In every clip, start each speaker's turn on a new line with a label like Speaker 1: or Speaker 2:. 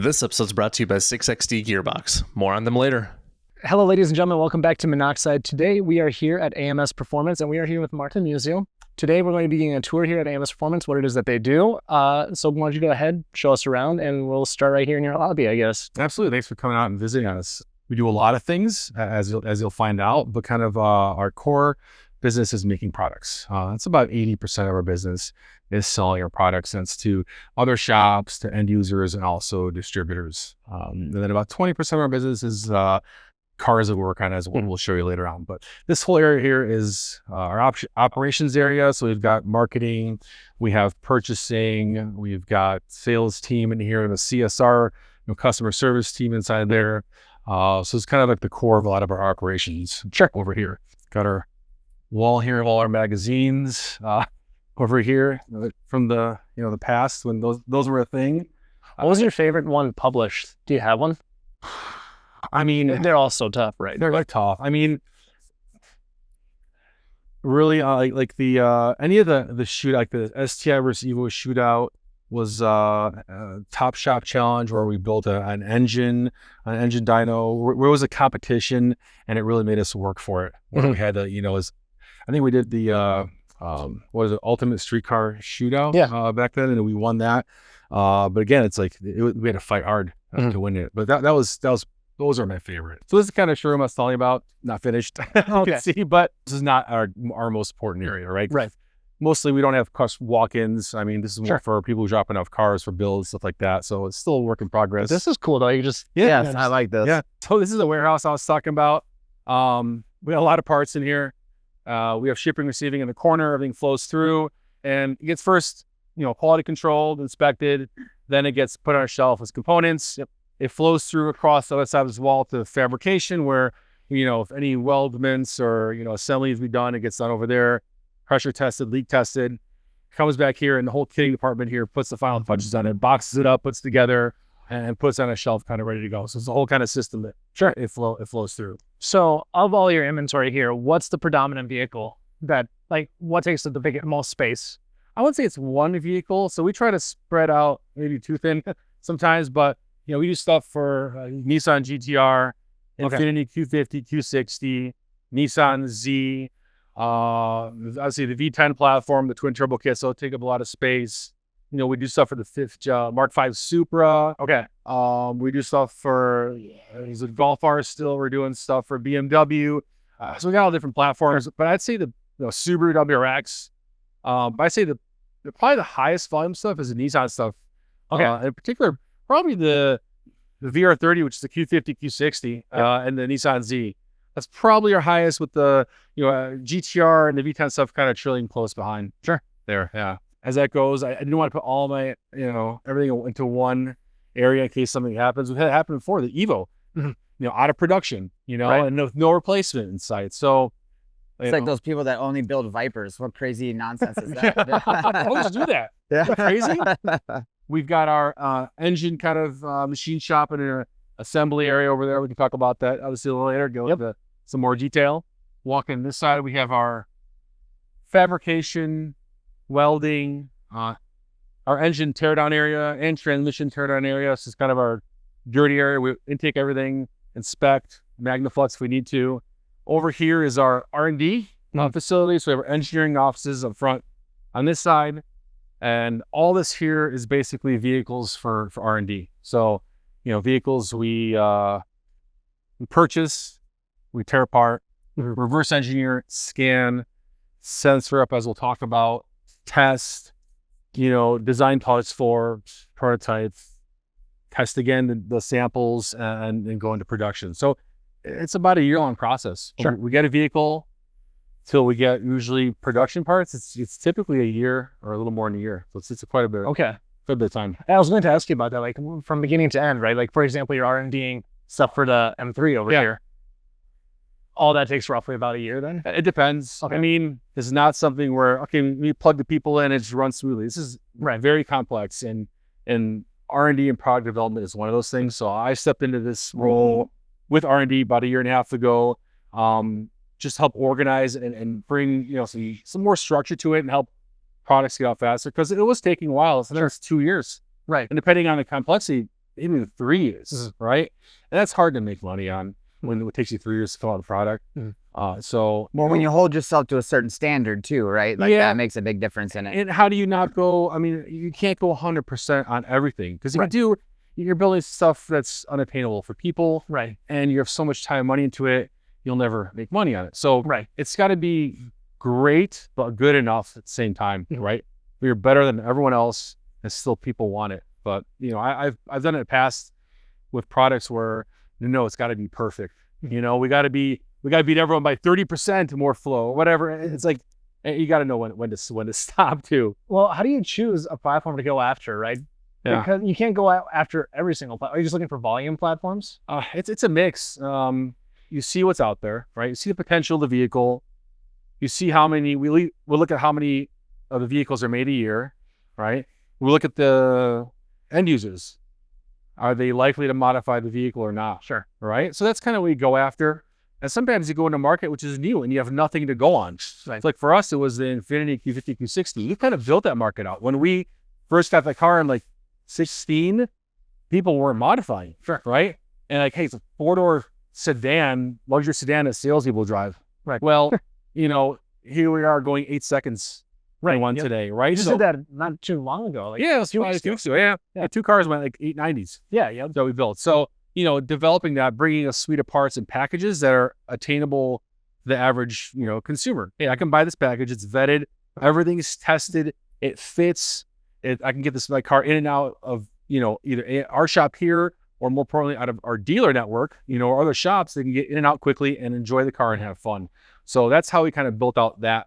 Speaker 1: This episode is brought to you by 6XD Gearbox. More on them later.
Speaker 2: Hello, ladies and gentlemen. Welcome back to Minnoxide. Today, we are here at AMS Performance, and we are here with Martin Musio. Today, we're going to be getting a tour here at AMS Performance, what it is that they do. So why don't you go ahead, show us around, and we'll start right here in your lobby, I guess.
Speaker 3: Absolutely. Thanks for coming out and visiting us. We do a lot of things, as you'll find out, but kind of our core business is making products. That's about 80% of our business is selling our products, and it's to other shops, to end users, and also distributors. And then about 20% of our business is cars that we work on, as we'll show you later on. But this whole area here is our operations area. So we've got marketing, we have purchasing, we've got sales team in here, and a CSR, customer service team inside there. So it's kind of like the core of a lot of our operations. Check over here. Got our wall here of all our magazines. Over here from the the past when those were a thing.
Speaker 2: What was your favorite one published? Do you have one?
Speaker 3: I mean,
Speaker 2: they're all so tough, right?
Speaker 3: They're tough. I mean, really, like the any of the shoot, like the STI versus Evo shootout was Top Shop Challenge, where we built an engine dyno, where it was a competition, and it really made us work for it. Where we had to, I think we did the what is it, Ultimate Streetcar Shootout back then, and we won that. But again, it's like we had to fight hard to win it. But those are my favorite. So this is the kind of showroom I was telling you about. Not finished,
Speaker 2: Okay.
Speaker 3: see, but this is not our most important area, right?
Speaker 2: Right.
Speaker 3: Mostly we don't have walk-ins. I mean, this is more for people dropping off cars for builds, stuff like that. So it's still a work in progress.
Speaker 2: This is cool, though. You just
Speaker 4: Yes, I like this.
Speaker 3: Yeah. So this is a warehouse I was talking about. We have a lot of parts in here. We have shipping, receiving in the corner. Everything flows through, and it gets first, quality controlled, inspected. Then it gets put on a shelf as components. It flows through across the other side of this wall to fabrication, where, if any weldments or, assemblies be done, it gets done over there, pressure tested, leak tested, comes back here, and the whole kitting department here puts the final touches on it, boxes it up, puts together, and puts on a shelf kind of ready to go. So it's a whole kind of system that it flows through.
Speaker 2: So of all your inventory here, what's the predominant vehicle that, what takes the most space?
Speaker 3: I wouldn't say it's one vehicle. So we try to spread out, maybe too thin sometimes, but we do stuff for Nissan GTR, Infiniti Q50, Q60, Nissan Z, obviously the V10 platform, the twin turbo kit, so it'll take up a lot of space. We do stuff for the fifth Mark V Supra.
Speaker 2: Okay.
Speaker 3: We do stuff for Golf R still. We're doing stuff for BMW. So we got all different platforms, but I'd say the Subaru WRX. I'd say probably the highest volume stuff is the Nissan stuff.
Speaker 2: Okay.
Speaker 3: In particular, probably the VR30, which is the Q50, Q60, and the Nissan Z. That's probably our highest, with the GTR and the V10 stuff kind of trailing close behind.
Speaker 2: Sure.
Speaker 3: There, yeah. As that goes, I didn't want to put all my, everything into one area in case something happens. We've had it happen before, the Evo, out of production,
Speaker 2: Right.
Speaker 3: and no replacement in sight. So
Speaker 4: It's like those people that only build Vipers. What crazy nonsense is that?
Speaker 3: Why would you do that?
Speaker 4: Yeah.
Speaker 3: Isn't that crazy? We've got our engine kind of machine shop and an assembly area over there. We can talk about that obviously a little later, go into some more detail. Walking this side, we have our fabrication, welding, our engine teardown area and transmission teardown area. This is kind of our dirty area. We intake everything, inspect, magnaflux if we need to. Over here is our R&D facility. So we have our engineering offices up front on this side. And all this here is basically vehicles for R&D. So, vehicles we purchase, we tear apart, reverse engineer, scan, sensor up, as we'll talk about, test, design parts for, prototype, test again the samples, and go into production. So it's about a year-long process.
Speaker 2: Sure.
Speaker 3: We get a vehicle till we get usually production parts. It's typically a year or a little more than a year. So it's quite a bit.
Speaker 2: Okay.
Speaker 3: Quite a bit of time.
Speaker 2: I was going to ask you about that, from beginning to end, right? Like, for example, your R&Ding stuff for the M3 over here. All that takes roughly about a year then?
Speaker 3: It depends.
Speaker 2: Okay.
Speaker 3: I mean, it's not something where, we plug the people in and it just runs smoothly. This is very complex, and R&D and product development is one of those things. So I stepped into this role with R&D about a year and a half ago, just help organize and bring, some more structure to it and help products get out faster, because it was taking a while. Sometimes 2 years.
Speaker 2: Right.
Speaker 3: And depending on the complexity, even 3 years, right? And that's hard to make money on when it takes you 3 years to fill out a product. So
Speaker 4: Well, when you hold yourself to a certain standard too, right? Like
Speaker 3: Yeah.
Speaker 4: that makes a big difference in it.
Speaker 3: and how do you not go? I mean, you can't go 100% on everything, because if you do, you're building stuff that's unattainable for people,
Speaker 2: Right.
Speaker 3: and you have so much time and money into it, you'll never make money on it. So
Speaker 2: Right.
Speaker 3: it's got to be great, but good enough at the same time, right? You're better than everyone else, and still people want it. But you know, I've done it in the past with products where no, it's got to be perfect. You know, we got to beat everyone by 30% more flow, or whatever. It's like you got to know when to stop too.
Speaker 2: Well, how do you choose a platform to go after, right?
Speaker 3: Yeah.
Speaker 2: Because you can't go out after every single platform. Are you just looking for volume platforms?
Speaker 3: It's a mix. You see what's out there, right? You see the potential of the vehicle. You see how many, we look at how many of the vehicles are made a year, right? We look at the end users. Are they likely to modify the vehicle or not?
Speaker 2: Sure.
Speaker 3: Right? So that's kind of what you go after. And sometimes you go into a market which is new and you have nothing to go on.
Speaker 2: Right.
Speaker 3: It's like for us, it was the Infiniti Q50, Q60. We kind of built that market out. When we first got the car in like 16, people weren't modifying.
Speaker 2: Sure.
Speaker 3: Right? And like, hey, it's a 4-door sedan, luxury sedan that salespeople drive.
Speaker 2: Right.
Speaker 3: Well, you know, here we are going 8 seconds
Speaker 2: Right.
Speaker 3: in one
Speaker 2: Yep.
Speaker 3: today, right?
Speaker 2: You just did that not too long ago. Like,
Speaker 3: Yeah, it was
Speaker 2: few
Speaker 3: 5
Speaker 2: weeks ago.
Speaker 3: weeks ago. Yeah.
Speaker 2: Yeah.
Speaker 3: 2 cars went like 890s
Speaker 2: yeah.
Speaker 3: that we built. So, you know, developing that, bringing a suite of parts and packages that are attainable to the average, you know, consumer. Hey, I can buy this package. It's vetted. Everything's tested. It fits. I can get my car in and out of, you know, either our shop here or more importantly out of our dealer network, you know, or other shops. They can get in and out quickly and enjoy the car and have fun. So that's how we kind of built out that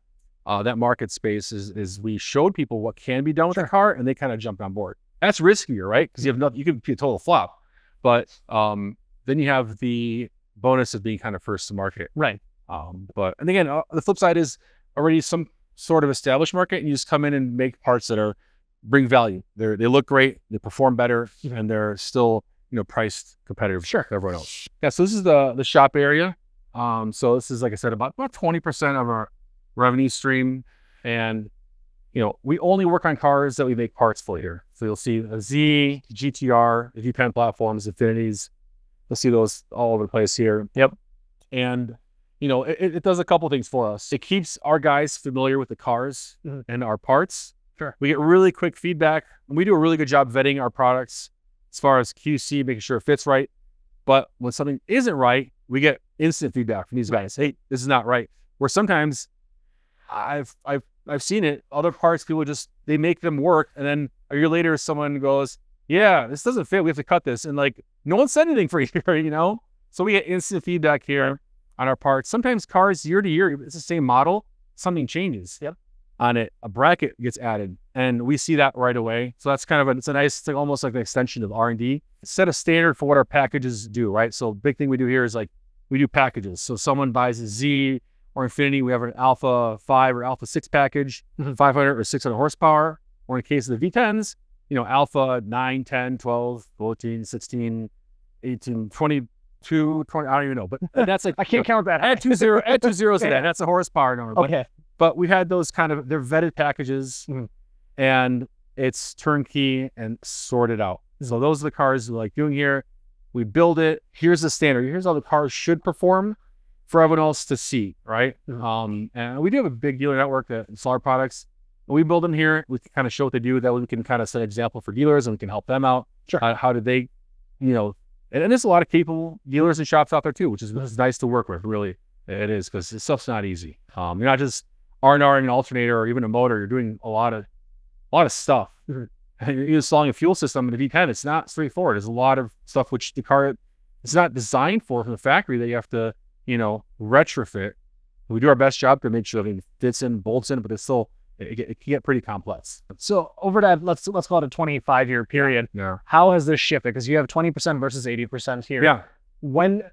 Speaker 3: market space is we showed people what can be done with the car, and they kind of jumped on board. That's riskier, right? Because you have nothing, you could be a total flop. But then you have the bonus of being kind of first to market.
Speaker 2: Right.
Speaker 3: And again, the flip side is already some sort of established market, and you just come in and make parts that bring value. They look great, they perform better, and they're still, you know, priced competitive to everyone else. Yeah, so this is the shop area. So this is, like I said, about 20% of our revenue stream. And, you know, we only work on cars that we make parts for here. So you'll see a Z, GTR, the V10 platforms, Infinities. You'll see those all over the place here.
Speaker 2: Yep.
Speaker 3: And, you know, it does a couple things for us. It keeps our guys familiar with the cars and our parts.
Speaker 2: Sure.
Speaker 3: We get really quick feedback, and we do a really good job vetting our products as far as QC, making sure it fits right. But when something isn't right, we get instant feedback from these guys. Hey, this is not right. Where sometimes I've seen it. Other parts, people they make them work, and then a year later, someone goes, "Yeah, this doesn't fit. We have to cut this." And like, no one said anything for a year, you know. So we get instant feedback here on our parts. Sometimes cars, year to year, it's the same model, something changes.
Speaker 2: Yep.
Speaker 3: On it, a bracket gets added, and we see that right away. So that's kind of it's like almost like an extension of R&D. Set a standard for what our packages do, right? So big thing we do here is like we do packages. So someone buys a Z or Infiniti, we have an Alpha 5 or Alpha 6 package, 500 or 600 horsepower. Or in the case of the V10s, you know, Alpha 9, 10, 12, 14, 16, 18, 22, 20, I don't even know. But that's like,
Speaker 2: I can't count that.
Speaker 3: add two zeros to that. That's a horsepower number.
Speaker 2: Okay.
Speaker 3: But we had those they're vetted packages, and it's turnkey and sorted out. So those are the cars we like doing here. We build it. Here's the standard. Here's how the cars should perform for everyone else to see, right? And we do have a big dealer network that install our products. We build them here. We can kind of show what they do. That way we can kind of set an example for dealers, and we can help them out.
Speaker 2: Sure.
Speaker 3: How did they, you know, and there's a lot of capable dealers and shops out there too, which is nice to work with. Really, it is, because this stuff's not easy. You're not just R&Ring an alternator or even a motor. You're doing a lot of stuff. You're installing a fuel system in the V10. It's not straightforward. There's a lot of stuff which the car it's not designed for from the factory that you have to, you know, retrofit. We do our best job to make sure everything fits in, bolts in, but it's still it can get pretty complex.
Speaker 2: So over that, let's call it a 25-year period.
Speaker 3: Yeah.
Speaker 2: How has this shifted? Because you have 20% versus 80% here.
Speaker 3: Yeah.
Speaker 2: When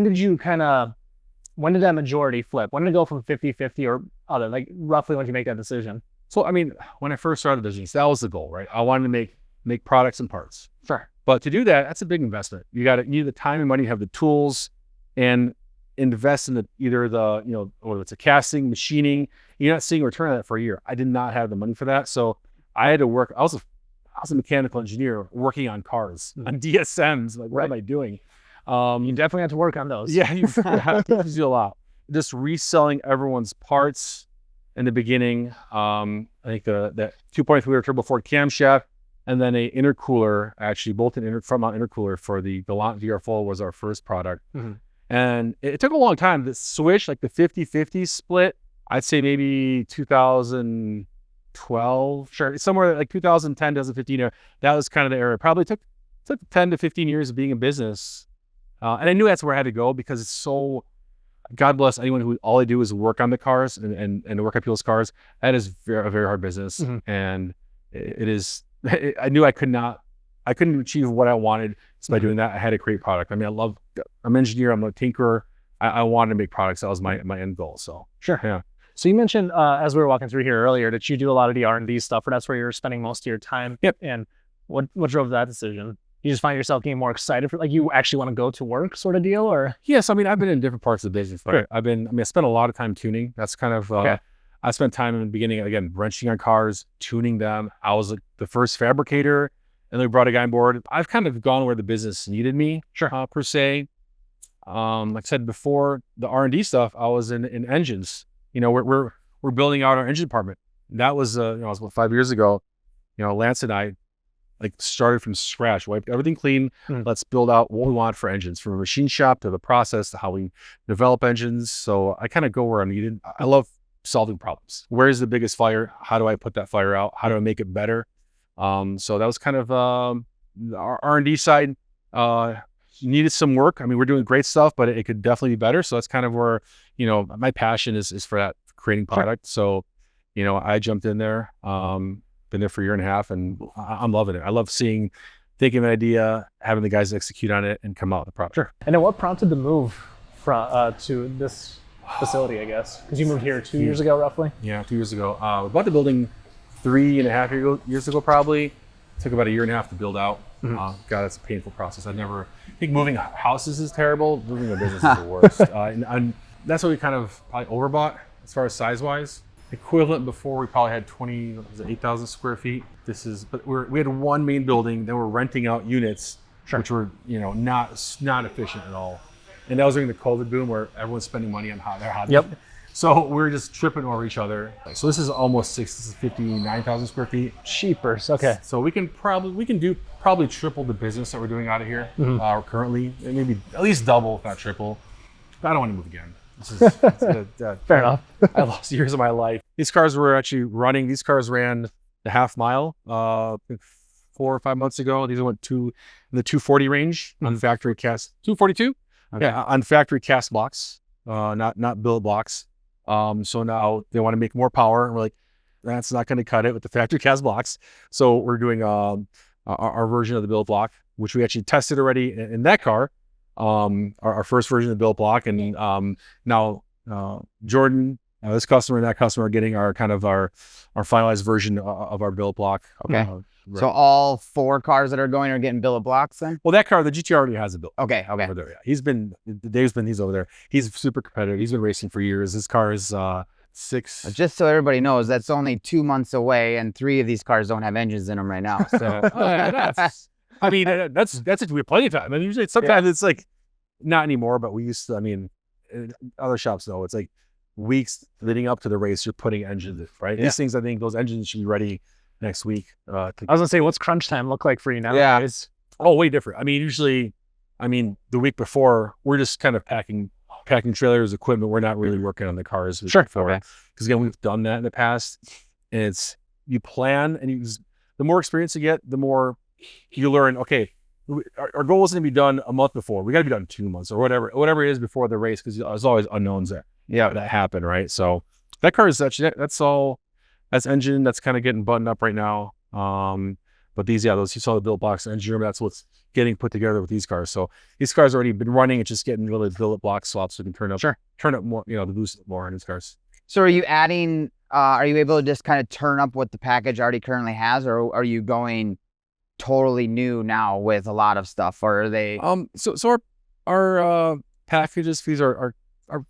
Speaker 2: did that majority flip? When did it go from 50-50 or other? Like roughly when did you make that decision?
Speaker 3: So I mean, when I first started the business, that was the goal, right? I wanted to make products and parts.
Speaker 2: Sure.
Speaker 3: But to do that, that's a big investment. You need the time and money, have the tools, and invest in either the, you know, whether it's a casting, machining. You're not seeing a return on that for a year. I did not have the money for that. So I had to work. was a mechanical engineer working on cars, on DSMs. Like, what am I doing?
Speaker 2: You definitely have to work on those.
Speaker 3: Yeah, you have to do a lot. Just reselling everyone's parts in the beginning. I think that 2.3 turbo Ford camshaft, and then a intercooler, actually built-in front-mount intercooler for the Galant VR4 was our first product. And it took a long time. The switch, like the 50-50 split, I'd say maybe 2012, sure, somewhere like 2010, 2015. That was kind of the era. Probably took 10 to 15 years of being in business. And I knew that's where I had to go because it's so, God bless anyone who all they do is work on the cars and work on people's cars. That is a very hard business. And it is, I knew I couldn't achieve what I wanted by doing that. I had to create product. I mean, I'm an engineer, I'm a tinkerer. I wanted to make products. That was my end goal. So
Speaker 2: sure.
Speaker 3: Yeah.
Speaker 2: So you mentioned as we were walking through here earlier that you do a lot of the R&D stuff, or that's where you're spending most of your time.
Speaker 3: Yep.
Speaker 2: And what drove that decision? You just find yourself getting more excited for, like, you actually want to go to work sort of deal, or?
Speaker 3: Yes. I mean, I've been in different parts of the business. Right? I spent a lot of time tuning. That's kind of, I spent time in the beginning, again, wrenching on cars, tuning them. I was the first fabricator, and they brought a guy on board. I've kind of gone where the business needed me, per se. Like I said before, the R&D stuff, I was in engines. You know, we're building out our engine department. That was, it was about 5 years ago. You know, Lance and I started from scratch, wiped everything clean. Let's build out what we want for engines, from a machine shop to the process to how we develop engines. So I kind of go where I'm needed. I love solving problems. Where's the biggest fire? How do I put that fire out? How do I make it better? So that was kind of our R&D side. Needed some work. I mean, we're doing great stuff, but it could definitely be better. So that's kind of where, my passion is for that, creating product. So, I jumped in there, been there for a year and a half, and I'm loving it. I love thinking of an idea, having the guys execute on it and come out with a product.
Speaker 2: Sure. And then what prompted the move from to this facility, I guess? Because you moved here 2 years ago, roughly? Yeah,
Speaker 3: 2 years ago. We bought the building 3.5 years ago, probably. Took about a year and a half to build out. God, that's a painful process. I think moving houses is terrible. Moving a business is the worst. And that's what we kind of probably overbought as far as size-wise. Equivalent before, we probably had 8,000 square feet. But we had one main building, then we're renting out units, which were, not efficient at all. And that was during the COVID boom where everyone's spending money on their hobby.
Speaker 2: Yep.
Speaker 3: So we're just tripping over each other. So this is almost 59,000 square feet.
Speaker 2: Cheapers. Okay.
Speaker 3: So we can do triple the business that we're doing out of here currently, and maybe at least double, if not triple. But I don't want to move again.
Speaker 2: Fair enough.
Speaker 3: I lost years of my life. These cars were actually running. These cars ran the half mile 4 or 5 months ago. These went in the 240 range on factory cast. 242? Okay. Yeah, on factory cast blocks, not build blocks. So now they want to make more power. And we're like, that's not going to cut it with the factory cast blocks. So we're doing our version of the build block, which we actually tested already in that car. Our first version of the build block, and now Jordan, this customer and that customer are getting our finalized version of our build block.
Speaker 4: Okay. Right. So all 4 cars that are going are getting billet blocks then?
Speaker 3: Well, that car, the GTR, already has a build.
Speaker 4: Okay.
Speaker 3: Over there, yeah. He's over there. He's super competitive. He's been racing for years. His car is 6.
Speaker 4: Just so everybody knows, that's only 2 months away, and 3 of these cars don't have engines in them right now. So
Speaker 3: that's it. We have plenty of time. I mean, usually sometimes it's like not anymore, but we used to. I mean, other shops though, it's like weeks leading up to the race, you're putting engines in, right? Yeah. These things, I think those engines should be ready next week. I was
Speaker 2: gonna say, what's crunch time look like for you now?
Speaker 3: Yeah, it's way different. I mean, usually, the week before, we're just kind of packing trailers, equipment. We're not really working on the cars before. Because again, we've done that in the past. And you plan, and the more experience you get, the more you learn. Okay, our goal isn't to be done a month before. We got to be done 2 months or whatever it is before the race, because there's always unknowns there. Yeah, that happen, right? So that car is that's all. That's engine that's kind of getting buttoned up right now. But those you saw the build box engine room. That's what's getting put together with these cars. So these cars already been running. It's just getting really billet block swaps so we can turn up more, the boost more on these cars.
Speaker 4: So are you adding? Are you able to just kind of turn up what the package already currently has, or are you going totally new now with a lot of stuff, or are they?
Speaker 3: So our packages fees are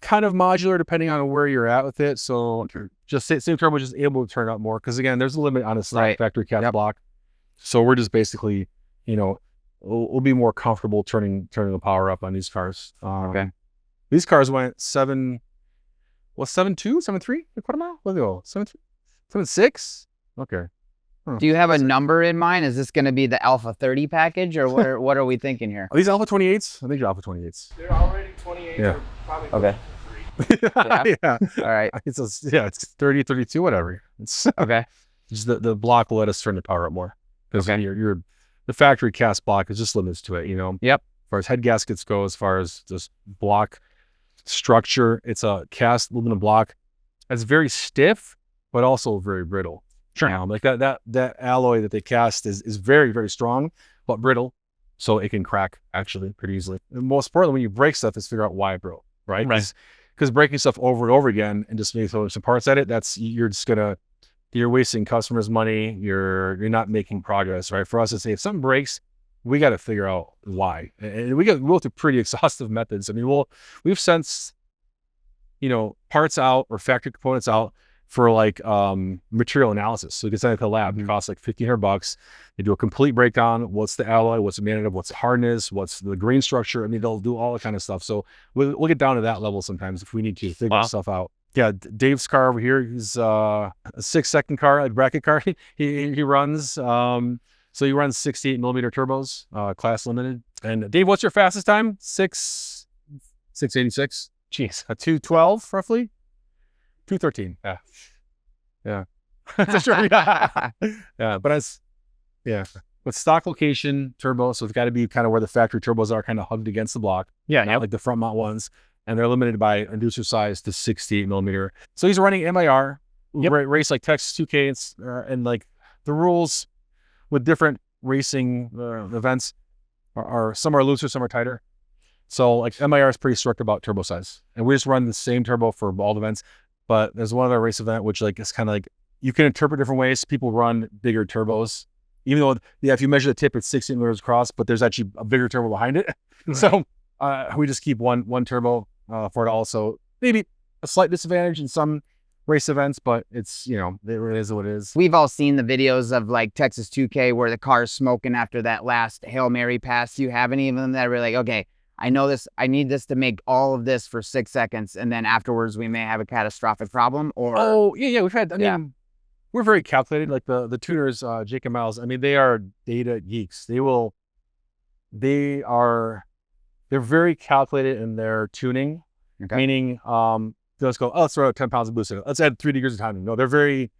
Speaker 3: kind of modular depending on where you're at with it. So just same term, we're just able to turn up more, because again, there's a limit on a stock factory cast block. So we're just basically, we'll be more comfortable turning the power up on these cars.
Speaker 4: Okay.
Speaker 3: These cars went 7.2, 7.3 a quarter mile? What did they go? 7.6? Okay.
Speaker 4: Do you have a number in mind? Is this going to be the Alpha 30 package, or what are we thinking here?
Speaker 3: Are these Alpha 28s? I think they're Alpha 28s.
Speaker 2: They're already 28.
Speaker 3: Yeah.
Speaker 2: Probably
Speaker 4: Okay.
Speaker 3: Yeah.
Speaker 4: All right.
Speaker 3: It's 30, 32, whatever. It's
Speaker 4: Okay.
Speaker 3: just the block will let us turn the power up more. Because
Speaker 4: Okay.
Speaker 3: the factory cast block is just limits to it,
Speaker 4: Yep.
Speaker 3: As far as head gaskets go, as far as just block structure, it's a cast aluminum block. It's very stiff, but also very brittle.
Speaker 2: Sure.
Speaker 3: Like that alloy that they cast is very, very strong, but brittle. So it can crack actually pretty easily. And most importantly, when you break stuff, is figure out why it broke, right?
Speaker 2: Right.
Speaker 3: Because breaking stuff over and over again and just maybe throwing some parts at it, you're wasting customers' money. You're not making progress, right? For us to say, if something breaks, we got to figure out why. And we go through pretty exhaustive methods. I mean, we've sent, parts out or factory components out for like material analysis. So we can send it to the lab. It costs like $1,500. They do a complete breakdown. What's the alloy? What's it made of? What's the hardness? What's the grain structure? I mean, they'll do all that kind of stuff. So we'll get down to that level sometimes if we need to figure stuff out. Yeah, Dave's car over here, he's a 6-second car, a bracket car. he runs. So he runs 68 millimeter turbos, class limited. And Dave, what's your fastest time? 686. Jeez, a 212 roughly. 213. Yeah. That's right. Yeah, but with stock location turbo, so it's got to be kind of where the factory turbos are, kind of hugged against the block.
Speaker 2: Yeah.
Speaker 3: Not like the front mount ones. And they're limited by inducer size to 68 millimeter. So he's running MIR, race like Texas 2K, and like the rules with different racing events are some are looser, some are tighter. So like MIR is pretty strict about turbo size, and we just run the same turbo for all the events. But there's one other race event which like it's kind of like you can interpret different ways. People run bigger turbos, even though if you measure the tip, it's 16 millimeters across, but there's actually a bigger turbo behind it. So we just keep one turbo for it. Also, maybe a slight disadvantage in some race events, but it's it really is what it is.
Speaker 4: We've all seen the videos of like Texas 2K where the car's smoking after that last Hail Mary pass. Do you have any of them that are like, okay, I know this, I need this to make all of this for 6 seconds, and then afterwards we may have a catastrophic problem? Or
Speaker 3: we've had. I mean, we're very calculated. Like the tuners, Jake and Miles. I mean, they are data geeks. They're very calculated in their tuning.
Speaker 4: Okay.
Speaker 3: Meaning, let's go. Oh, let's throw out 10 pounds of boost in it. Let's add 3 degrees of timing. No, they're very,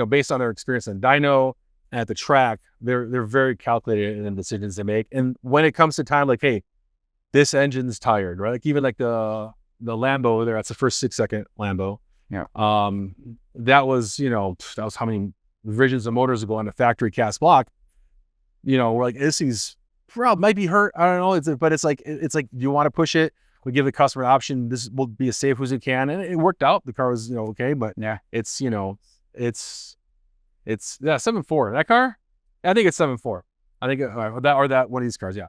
Speaker 3: based on their experience in dyno and at the track, they're very calculated in the decisions they make. And when it comes to time, like, hey, this engine's tired, right? Like even like the Lambo there, that's the first 6-second Lambo.
Speaker 4: Yeah.
Speaker 3: That was how many revisions of motors ago on a factory cast block. We're like, this thing's probably might be hurt. I don't know. But it's like you want to push it. We give the customer an option. This will be as safe as it can, and it worked out. The car was okay, but it's 7.4. That car, I think it's 7.4. I think that one of these cars. Yeah.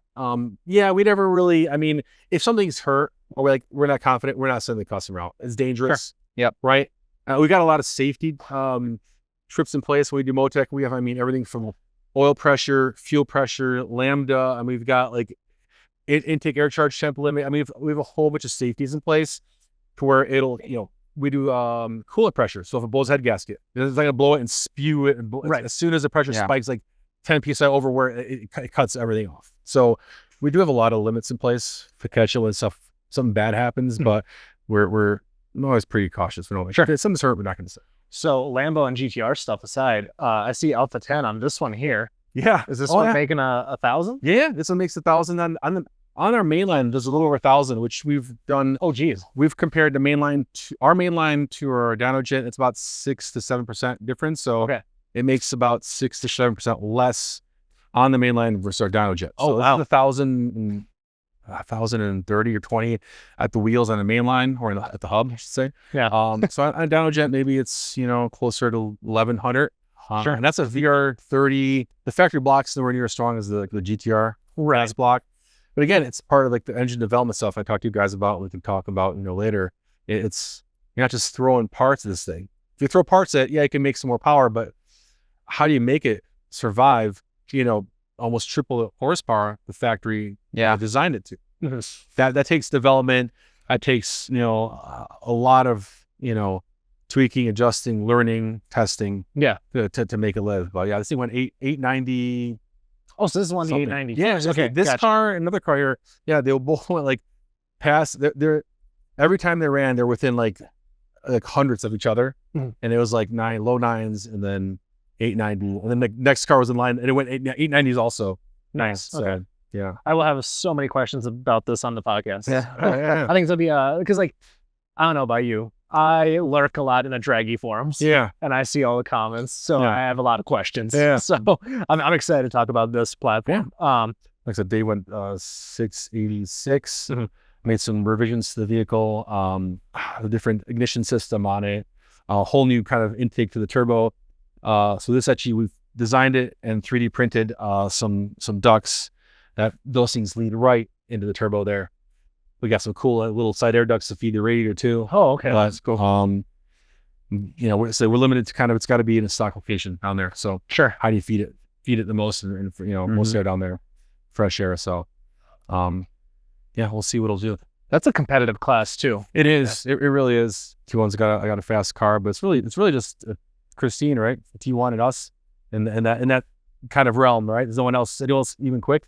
Speaker 3: We never really. I mean, if something's hurt or we're not confident, we're not sending the customer out. It's dangerous.
Speaker 4: Sure. Yep.
Speaker 3: Right. We got a lot of safety trips in place when we do MoTeC. We have everything from oil pressure, fuel pressure, lambda, and we've got like intake air charge temp limit. I mean, we have a whole bunch of safeties in place to where it'll, we do coolant pressure. So if it blows head gasket, it's not gonna blow it and spew it. Right. As soon as the pressure spikes like 10 psi over where it cuts everything off. So we do have a lot of limits in place to catch it when something bad happens, but we're always pretty cautious. We don't sure if something's hurt, we're not gonna say.
Speaker 2: So Lambo and GTR stuff aside, I see Alpha 10 on this one here.
Speaker 3: Yeah.
Speaker 2: Is this one making 1,000?
Speaker 3: Yeah, this one makes 1,000 on our mainline. There's a little over 1,000, which we've done.
Speaker 2: Oh, geez.
Speaker 3: We've compared the mainline to our dynojet. It's about 6 to 7% difference. So it makes about 6 to 7% less on the mainline versus our dynojet.
Speaker 2: Oh,
Speaker 3: so
Speaker 2: wow.
Speaker 3: 1,030 or 20 at the wheels on the mainline or at the hub, I should say.
Speaker 2: Yeah.
Speaker 3: So on a dynojet, maybe it's closer to 1,100.
Speaker 2: Sure.
Speaker 3: And that's a VR30. The factory block's nowhere near as strong as the GTR block. But again, it's part of like the engine development stuff I talked to you guys about. We can talk about later. It's you're not just throwing parts at this thing. If you throw parts at it, it can make some more power, but how do you make it survive almost triple the horsepower the factory designed it to. That takes development. That takes a lot of tweaking, adjusting, learning, testing. To make it live. But this thing went 890.
Speaker 2: Oh, so this is one of the 890.
Speaker 3: Yeah. Okay. This car, another car here. Yeah, they both went like past. They're every time they ran, they're within like hundreds of each other, and it was like low nines, and then 890, and then the next car was in line, and it went 890s also.
Speaker 2: Nice.
Speaker 3: So,
Speaker 2: Okay.
Speaker 3: Yeah.
Speaker 2: I will have so many questions about this on the podcast.
Speaker 4: Yeah.
Speaker 2: I think it'll be because I don't know about you. I lurk a lot in the draggy forums.
Speaker 3: Yeah.
Speaker 2: And I see all the comments. So I have a lot of questions.
Speaker 3: Yeah.
Speaker 2: So I'm excited to talk about this platform.
Speaker 3: Like I said, they went 686. Made some revisions to the vehicle, a different ignition system on it, a whole new kind of intake to the turbo. So this actually, we've designed it and 3D printed some ducts that those things lead right into the turbo there. We got some cool little side air ducts to feed the radiator too.
Speaker 2: Oh, okay.
Speaker 3: That's cool. We're limited to kind of, it's got to be in a stock location down there. So
Speaker 2: Sure.
Speaker 3: how do you feed it the most and most air down there, fresh air. So, we'll see what it'll do.
Speaker 2: That's a competitive class too.
Speaker 3: It is. It really is. T1's got a fast car, but it's really just Christine, right? T1 and us, in that kind of realm, right? There's no one else. Anyone else even quick?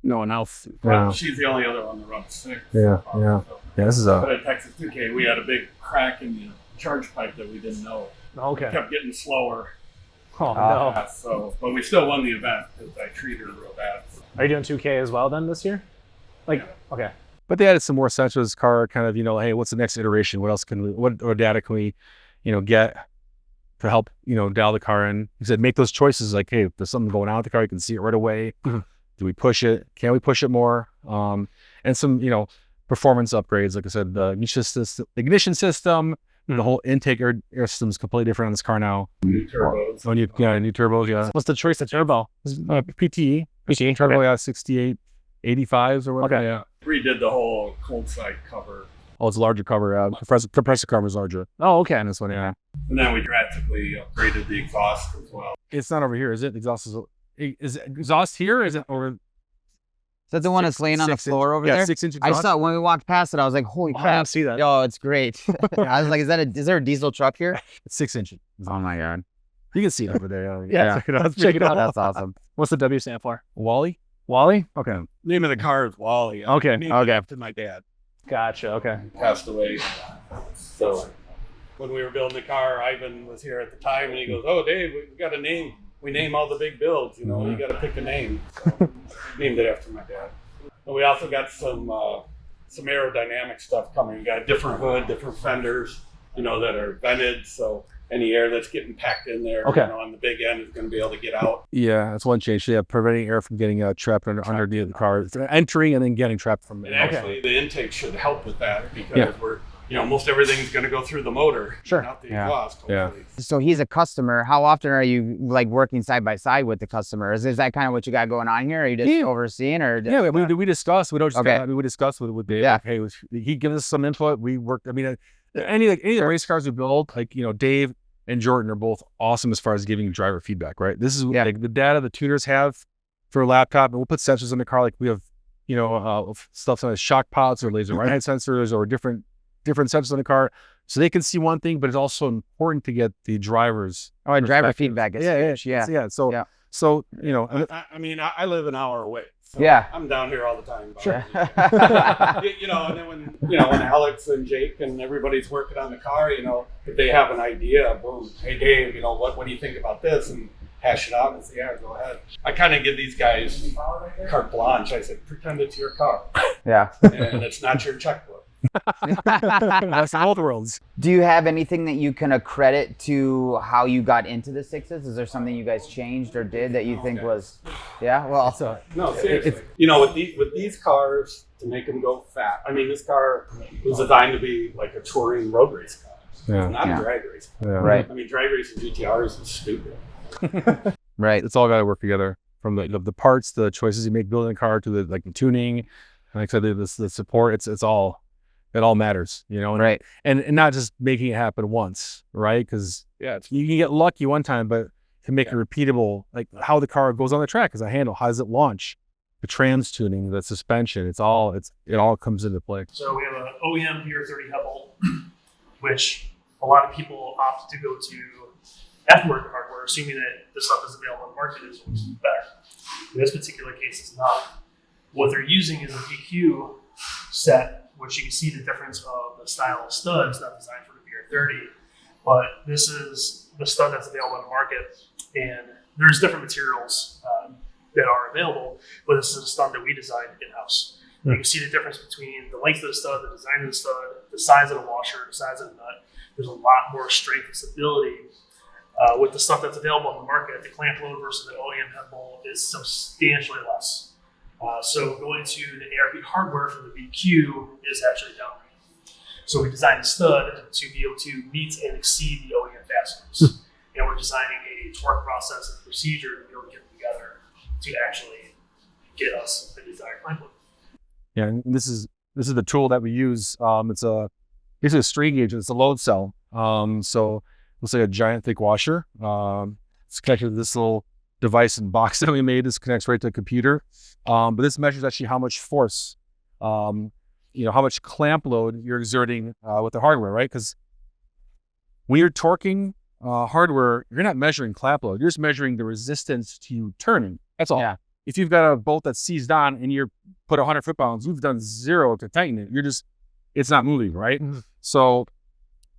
Speaker 2: No one else.
Speaker 5: Well, she's the only other one that runs 6.
Speaker 3: Yeah. This is
Speaker 5: But at Texas 2K, we had a big crack in the charge pipe that we didn't know.
Speaker 2: Okay.
Speaker 5: It kept getting slower.
Speaker 2: Oh, no.
Speaker 5: But we still won the event because I treated her real bad.
Speaker 2: Are you doing 2K as well then this year? Okay.
Speaker 3: But they added some more sensors to this car, kind of, hey, what's the next iteration? What else what data can we, get to help, dial the car in? He said, make those choices like, hey, if there's something going on with the car, you can see it right away. Do we push it? Can we push it more? And some, performance upgrades. Like I said, the ignition system, the whole intake air system is completely different on this car now.
Speaker 5: New turbos.
Speaker 3: New turbos, yeah.
Speaker 2: What's the choice of turbo?
Speaker 3: PTE turbo,
Speaker 2: Okay.
Speaker 3: 68, 85s or whatever.
Speaker 2: Okay.
Speaker 3: Yeah.
Speaker 5: Redid the whole cold side cover.
Speaker 3: Oh, it's a larger cover. Compressor cover is larger.
Speaker 2: Oh, okay.
Speaker 3: And this one, yeah.
Speaker 5: And then we drastically upgraded the exhaust as well.
Speaker 3: It's not over here, is it? The exhaust is it exhaust here? Is it over?
Speaker 4: Is that the one that's laying on the floor over there?
Speaker 3: 6-inch
Speaker 4: I
Speaker 3: exhaust.
Speaker 4: saw it when we walked past it. I was like, holy
Speaker 2: I
Speaker 4: crap.
Speaker 2: didn't see that.
Speaker 4: Oh, it's great. I was like, is there a diesel truck here?
Speaker 3: It's 6 inches.
Speaker 4: Oh my God.
Speaker 3: You can see it over there.
Speaker 2: Yeah.
Speaker 3: Check it out.
Speaker 4: That's awesome.
Speaker 2: What's the W stand for?
Speaker 3: Wally?
Speaker 2: Wally? Okay.
Speaker 5: Name of the car is Wally.
Speaker 2: Okay.
Speaker 5: Named it
Speaker 4: Okay.
Speaker 5: after my dad.
Speaker 2: Gotcha. Okay.
Speaker 5: Passed away. So when we were building the car, Ivan was here at the time, and he goes, "Oh, Dave, we got a name. We name all the big builds. You got to pick a name." So, named it after my dad. And we also got some aerodynamic stuff coming. We got a different hood, different fenders, that are vented, so any air that's getting packed in there,
Speaker 2: Okay.
Speaker 5: on the big end is going to be able to get out.
Speaker 3: Yeah, that's one change. Yeah, preventing air from getting trapped underneath the car, entering and then getting trapped from
Speaker 5: And
Speaker 3: it.
Speaker 5: actually, the intake should help with that because we're, most everything's going to go through the motor,
Speaker 2: Sure.
Speaker 5: not the
Speaker 4: Yeah.
Speaker 5: exhaust.
Speaker 3: Yeah.
Speaker 5: Hopefully.
Speaker 4: So he's a customer. How often are you like working side by side with the customer? Is that kind of what you got going on here? Are you just overseeing or?
Speaker 3: Yeah, we discuss. We don't just.
Speaker 4: Okay.
Speaker 3: We discuss with Dave.
Speaker 4: Yeah.
Speaker 3: Like, hey, he gives us some input. We work. I mean, any of the race cars we build, like Dave and Jordan are both awesome as far as giving driver feedback. Right. This is like the data the tuners have for a laptop, and we'll put sensors in the car. Like we have, stuff on the shock pods or laser right-hand sensors or different sensors in the car, so they can see one thing. But it's also important to get the drivers.
Speaker 4: Oh, and driver
Speaker 3: perspective.
Speaker 4: feedback is huge. Yeah.
Speaker 3: So
Speaker 5: I live an hour away. So
Speaker 4: Yeah.
Speaker 5: I'm down here all the time.
Speaker 4: Sure.
Speaker 5: And then when Alex and Jake and everybody's working on the car, if they have an idea, boom, hey Dave, what do you think about this? And hash it out and say, yeah, go ahead. I kind of give these guys carte blanche. I said, pretend it's your car
Speaker 4: Yeah.
Speaker 5: and it's not your checkbook.
Speaker 3: that's all the worlds.
Speaker 4: Do you have anything that you can accredit to how you got into the sixes? Is there something you guys changed or did that you think was, well,
Speaker 5: No, seriously. With these cars, to make them go fast. I mean, this car was designed to be like a touring road race car.
Speaker 3: Yeah.
Speaker 5: Not
Speaker 4: Yeah.
Speaker 5: a drag race car.
Speaker 3: Yeah.
Speaker 4: right,
Speaker 5: I mean, drag racing GTRs is stupid.
Speaker 4: right.
Speaker 3: It's all got to work together, from the parts, the choices you make building a car, to the tuning. And like I said, the support. It all matters, and,
Speaker 4: Right.
Speaker 3: and not just making it happen once, right? Because you can get lucky one time, but to make it repeatable, like how the car goes on the track as a handle, how does it launch, the trans tuning, the suspension, it all comes into play.
Speaker 2: So we have an OEM VR30 hub bolt, which a lot of people opt to go to aftermarket hardware, assuming that the stuff that's available on the market is always better. In this particular case, it's not. What they're using is a VQ set, which you can see the difference of the style of stud. It's not designed for the VR30, but this is the stud that's available on the market, and there's different materials that are available, but this is a stud that we designed in-house. You can see the difference between the length of the stud, the design of the stud, the size of the washer, the size of the nut. There's a lot more strength and stability with the stuff that's available on the market. The clamp load versus the OEM head bolt is substantially less. So going to the ARP hardware for the VQ is actually downgrade. So we designed a stud to be able to meet and exceed the OEM fasteners. And we're designing a torque process and procedure to be able to get them together to actually get us the desired clamp load.
Speaker 3: Yeah, and this is the tool that we use. It's basically a strain gauge. It's a load cell. So let's say a giant thick washer. It's connected to this little device and box that we made. This connects right to a computer. But this measures actually how much force, how much clamp load you're exerting with the hardware, right? Because when you're torquing hardware, you're not measuring clamp load. You're just measuring the resistance to you turning. That's all.
Speaker 4: Yeah.
Speaker 3: If you've got a bolt that's seized on and you're put 100 foot-pounds, you've done 0 to tighten it. It's not moving, right? Mm-hmm. So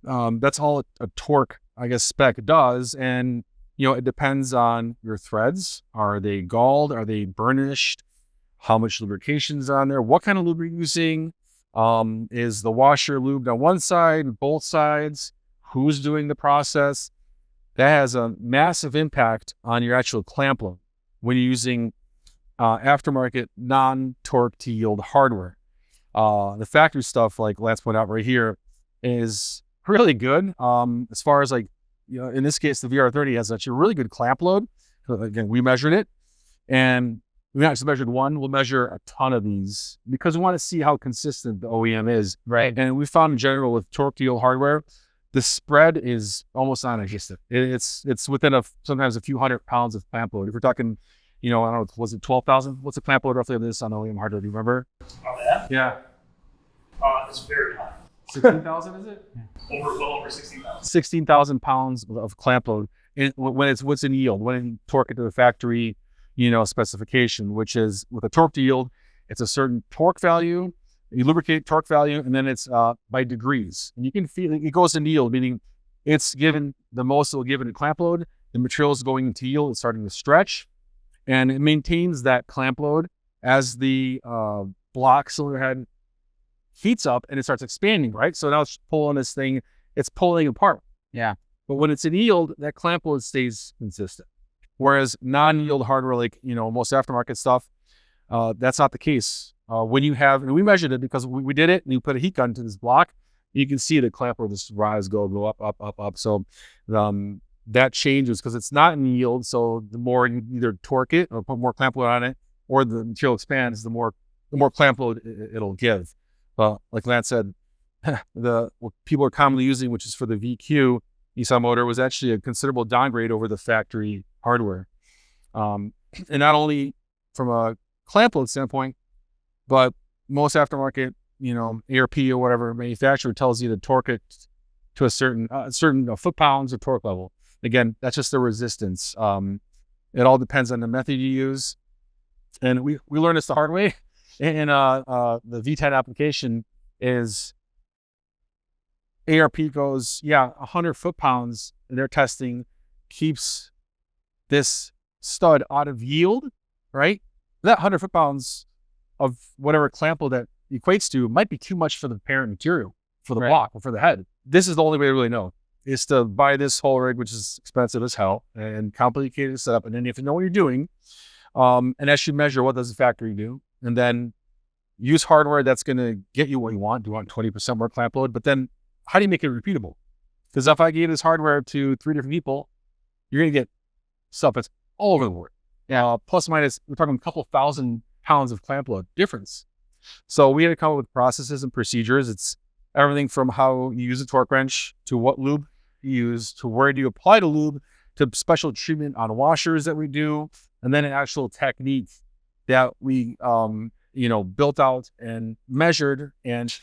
Speaker 3: that's all a torque, I guess, spec does. And, it depends on your threads. Are they galled? Are they burnished? How much lubrication's on there? What kind of lube you're using? Is the washer lubed on one side, both sides? Who's doing the process? That has a massive impact on your actual clamp load when you're using aftermarket non-torque to yield hardware. The factory stuff, like Lance pointed out right here, is really good. As far as in this case, the VR30 has actually a really good clamp load. So again, we measured it, and we not just measured one, we'll measure a ton of these because we want to see how consistent the OEM is.
Speaker 4: Right.
Speaker 3: And we found in general with torque to yield hardware, the spread is almost non-existent. It's within sometimes a few 100 pounds of clamp load. If we're talking, I don't know, was it 12,000? What's the clamp load roughly of this on OEM hardware? Do you remember?
Speaker 2: On that?
Speaker 3: Yeah.
Speaker 2: It's very high.
Speaker 3: 16,000 is it?
Speaker 2: Well over 16,000.
Speaker 3: 16,000 pounds of clamp load when it's what's in yield, when you torque it to the factory, specification, which is with a torque to yield, it's a certain torque value, you lubricate torque value, and then it's by degrees. And you can feel it goes into yield, meaning it's given the most it will give it a clamp load. The material is going into yield, it's starting to stretch, and it maintains that clamp load as the block cylinder head heats up and it starts expanding, right? So now it's pulling this thing, it's pulling apart.
Speaker 4: Yeah.
Speaker 3: But when it's in yield, that clamp load stays consistent. Whereas non-yield hardware, like, most aftermarket stuff, that's not the case. When you have, and we measured it because we did it, and you put a heat gun to this block, you can see the clamp load just rise, go up, up, up, up. So that changes because it's not in yield. So the more you either torque it or put more clamp load on it, or the material expands, the more clamp load it'll give. Like Lance said, what people are commonly using, which is for the VQ Nissan motor, was actually a considerable downgrade over the factory hardware. And not only from a clamp load standpoint, but most aftermarket, ARP or whatever manufacturer tells you to torque it to a certain foot-pounds of torque level. Again, that's just the resistance. It all depends on the method you use. And we learned this the hard way. In the V10 application is ARP goes, 100 foot-pounds in their testing keeps this stud out of yield, right? That 100 foot-pounds of whatever clamp load that equates to might be too much for the parent material, for the block or for the head. This is the only way to really know, is to buy this whole rig, which is expensive as hell and complicated to set up. And then you have to know what you're doing. And actually measure what does the factory do. And then use hardware that's going to get you what you want. Do you want 20% more clamp load? But then how do you make it repeatable? Because if I gave this hardware to 3 different people, you're going to get stuff that's all over the board. Yeah. Plus minus, we're talking a couple thousand pounds of clamp load difference. So we had to come up with processes and procedures. It's everything from how you use a torque wrench to what lube you use to where do you apply the lube to special treatment on washers that we do, and then an actual technique that we, built out and measured and,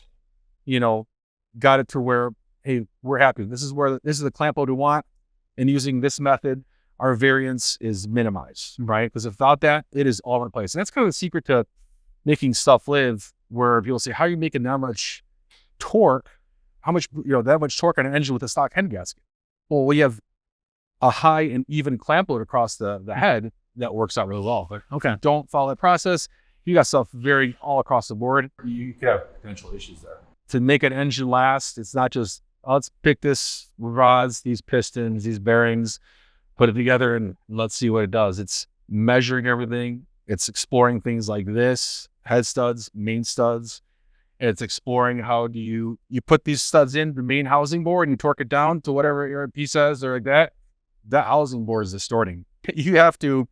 Speaker 3: got it to where, hey, we're happy. This is the clamp load we want. And using this method, our variance is minimized, right? Because without that, it is all in place. And that's kind of the secret to making stuff live, where people say, how are you making that much torque? How much, that much torque on an engine with a stock head gasket? Well, we have a high and even clamp load across the head that works out really well. But
Speaker 2: Okay.
Speaker 3: don't follow that process. You got stuff varying all across the board. You could have potential issues there. To make an engine last, it's not just, let's pick this rods, these pistons, these bearings, put it together and let's see what it does. It's measuring everything. It's exploring things like this, head studs, main studs. It's exploring how do you put these studs in the main housing board and torque it down to whatever your piece says or like that. That housing board is distorting. You have to,